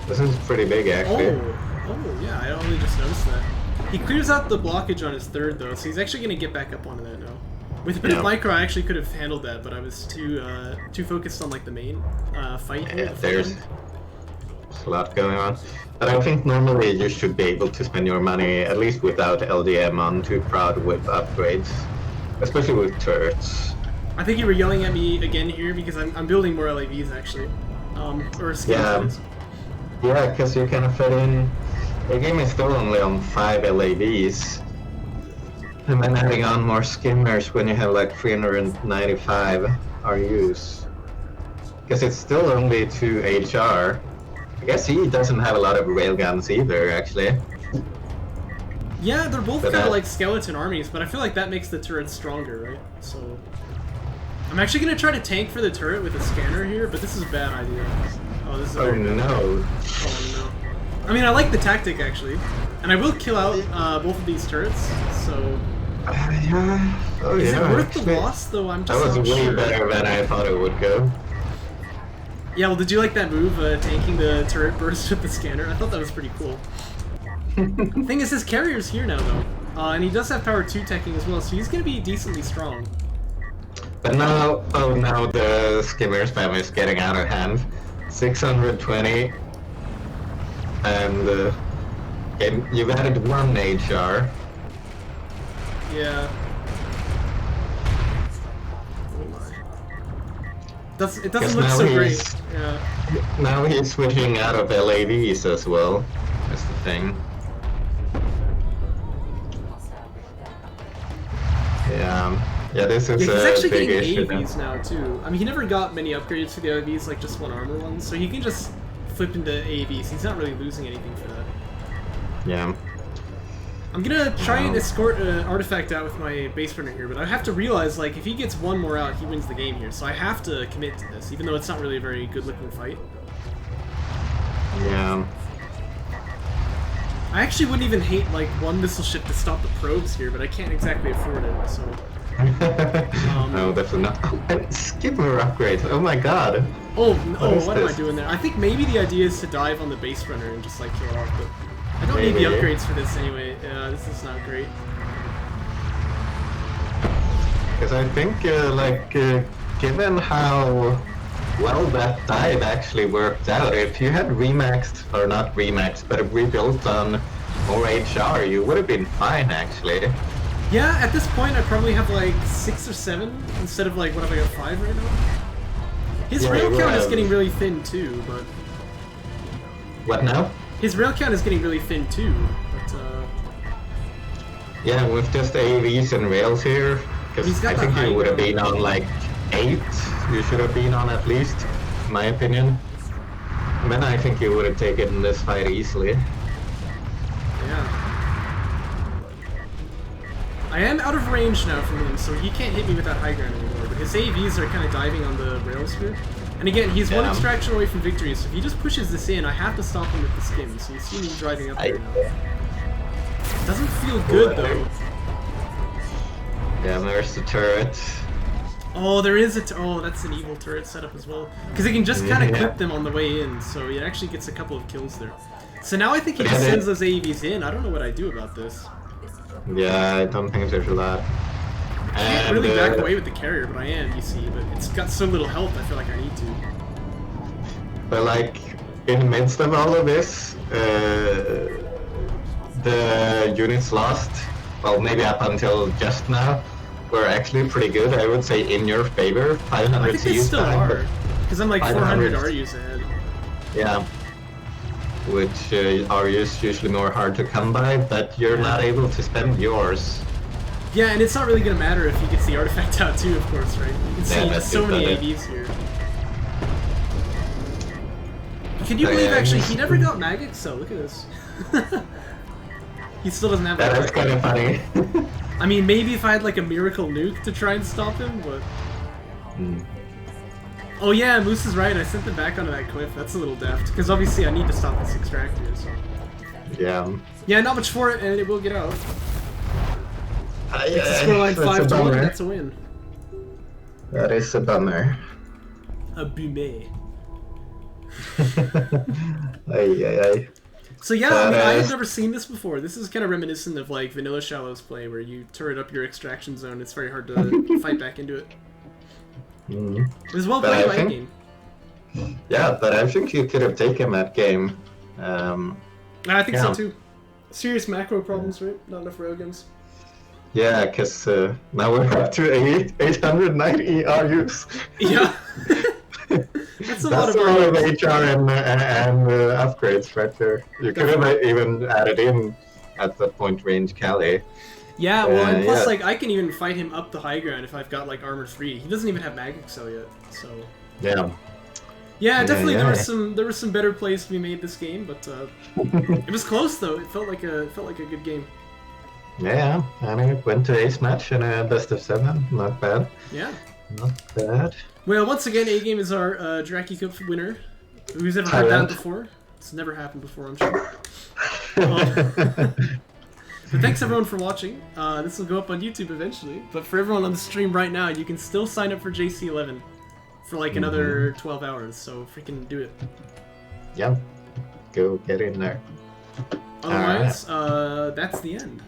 This is pretty big, actually. Oh yeah, I only just noticed that. He clears out the blockage on his third, though, so he's actually going to get back up onto that now. With a bit of micro, I actually could have handled that, but I was too focused on like the main fight. Yeah, there's a lot going on. But I think normally you should be able to spend your money, at least without LDM, on 2 prod with upgrades. Especially with turrets. I think you were yelling at me again here because I'm building more LAVs actually. Or skills. Yeah, because you kind of fit in... The game is still only on 5 LAVs. And then adding on more skimmers when you have like 395 RUs. Because it's still only 2 HR. I guess he doesn't have a lot of railguns either, actually. Yeah, they're both kind of like skeleton armies, but I feel like that makes the turret stronger, right? So... I'm actually going to try to tank for the turret with a scanner here, but this is a bad idea. Oh, this is Oh no. Oh no. I mean, I like the tactic, actually. And I will kill out both of these turrets, so... Yeah. Oh, is yeah, it worth actually, the loss, though? I'm just that was not way sure. better than I thought it would go. Yeah, well, did you like that move, tanking the turret burst with the scanner? I thought that was pretty cool. The thing is, his carrier's here now, though. And he does have power 2 teching as well, so he's going to be decently strong. But now, oh now the skimmer spam is getting out of hand. 620. And you've added 1 HR. Yeah. It doesn't look so great. Yeah. Now he's switching out of LAVs as well. That's the thing. Yeah, this is he's actually big getting issue AVs now too. I mean, he never got many upgrades for the AVs, like just 1 armor ones, so he can just flip into AVs. He's not really losing anything for that. Yeah. I'm gonna try and escort an artifact out with my base burner here, but I have to realize, like, if he gets 1 more out, he wins the game here. So I have to commit to this, even though it's not really a very good-looking fight. Yeah. I actually wouldn't even hate, like, 1 missile ship to stop the probes here, but I can't exactly afford it, so... No, definitely not. Oh, and skipper upgrades. Oh my god. Oh, is what am I this? doing there? I think maybe the idea is to dive on the base runner and just like kill off, but I don't need the Maybe. upgrades for this anyway. This is not great. Because I think, given how well that dive actually worked out, if you had remaxed, or not remaxed, but rebuilt on more HR, you would have been fine actually. Yeah, at this point I probably have like 6 or 7 instead of like, what have I got, 5 right now? His Yeah, rail you count is have- getting really thin too, but... What now? His rail count is getting really thin too, but Yeah, with just AVs and rails here, He's because got I the think high you would have ground. been on like 8, you should have been on at least, in my opinion. And then I think you would have taken this fight easily. yeah. I am out of range now from him, so he can't hit me with that high ground anymore, but his AVs are kind of diving on the rails here. And again, he's one Yeah. extraction away from victory, so if he just pushes this in, I have to stop him with the skim, so you see me driving up there now. Doesn't feel good though. Yeah, there's the turret. Oh, there is oh, that's an evil turret setup as well. Because it can just kind of Yeah. clip them on the way in, so it actually gets a couple of kills there. So now I think he Yeah, just they- sends those AVs in. I don't know what I do about this. Yeah, I don't think there's a lot. I can't really back away with the carrier, but I am, you see. But it's got so little health, I feel like I need to. But like, in the midst of all of this, the units lost, well, maybe up until just now, were actually pretty good. I would say in your favor. 500 I think they CUs still behind, are. Because I'm like 400 500. RUs ahead. Yeah. Which are usually more hard to come by, but you're not able to spend yours. Yeah, and it's not really going to matter if he gets the artifact out too, of course, right? You can see that's so it, many that AVs here. Can you believe, actually, he never got Mag Excel? Look at this. He still doesn't have that. That's kind of funny. I mean, maybe if I had like a miracle nuke to try and stop him, but... Oh yeah, Moose is right, I sent them back onto that cliff. That's a little deft, because obviously I need to stop this extractor, so... Yeah. Yeah, not much for it, and it will get out. It's a It's scoreline 5 to 1, bummer. that's a win. That is a bummer. A bume. Ay. So yeah, I mean, I Badass. had never seen this before. This is kind of reminiscent of like Vanilla Shallows play, where you turret up your extraction zone. It's very hard to fight back into it. Mm. It was well But played I by think- game. Yeah, but I think you could have taken that game. I think so Yeah. too. Serious macro problems, right? Not enough railguns. Yeah, because now we're up to 890 RUs. Yeah. That's a lot That's of a lot of RUs. HR and upgrades right there. You could have even added in at that point range Cali. Yeah, well, and plus, yeah. like, I can even fight him up the high ground if I've got like armor 3. He doesn't even have Mag Excel yet, so. Yeah. Yeah, definitely yeah. there were some better plays to be made this game, but it was close though. It felt like a good game. Yeah, I mean, it went to ace match and a best of 7. Not bad. Yeah. Not bad. Well, once again, A-Game is our Jaraci Cup winner. Who's ever heard that Tyrant. before? It's never happened before, I'm sure. But thanks everyone for watching. This will go up on YouTube eventually. But for everyone on the stream right now, you can still sign up for JC11 for like another 12 hours. So freaking do it. Yeah. Go get in there. Otherwise, that's the end.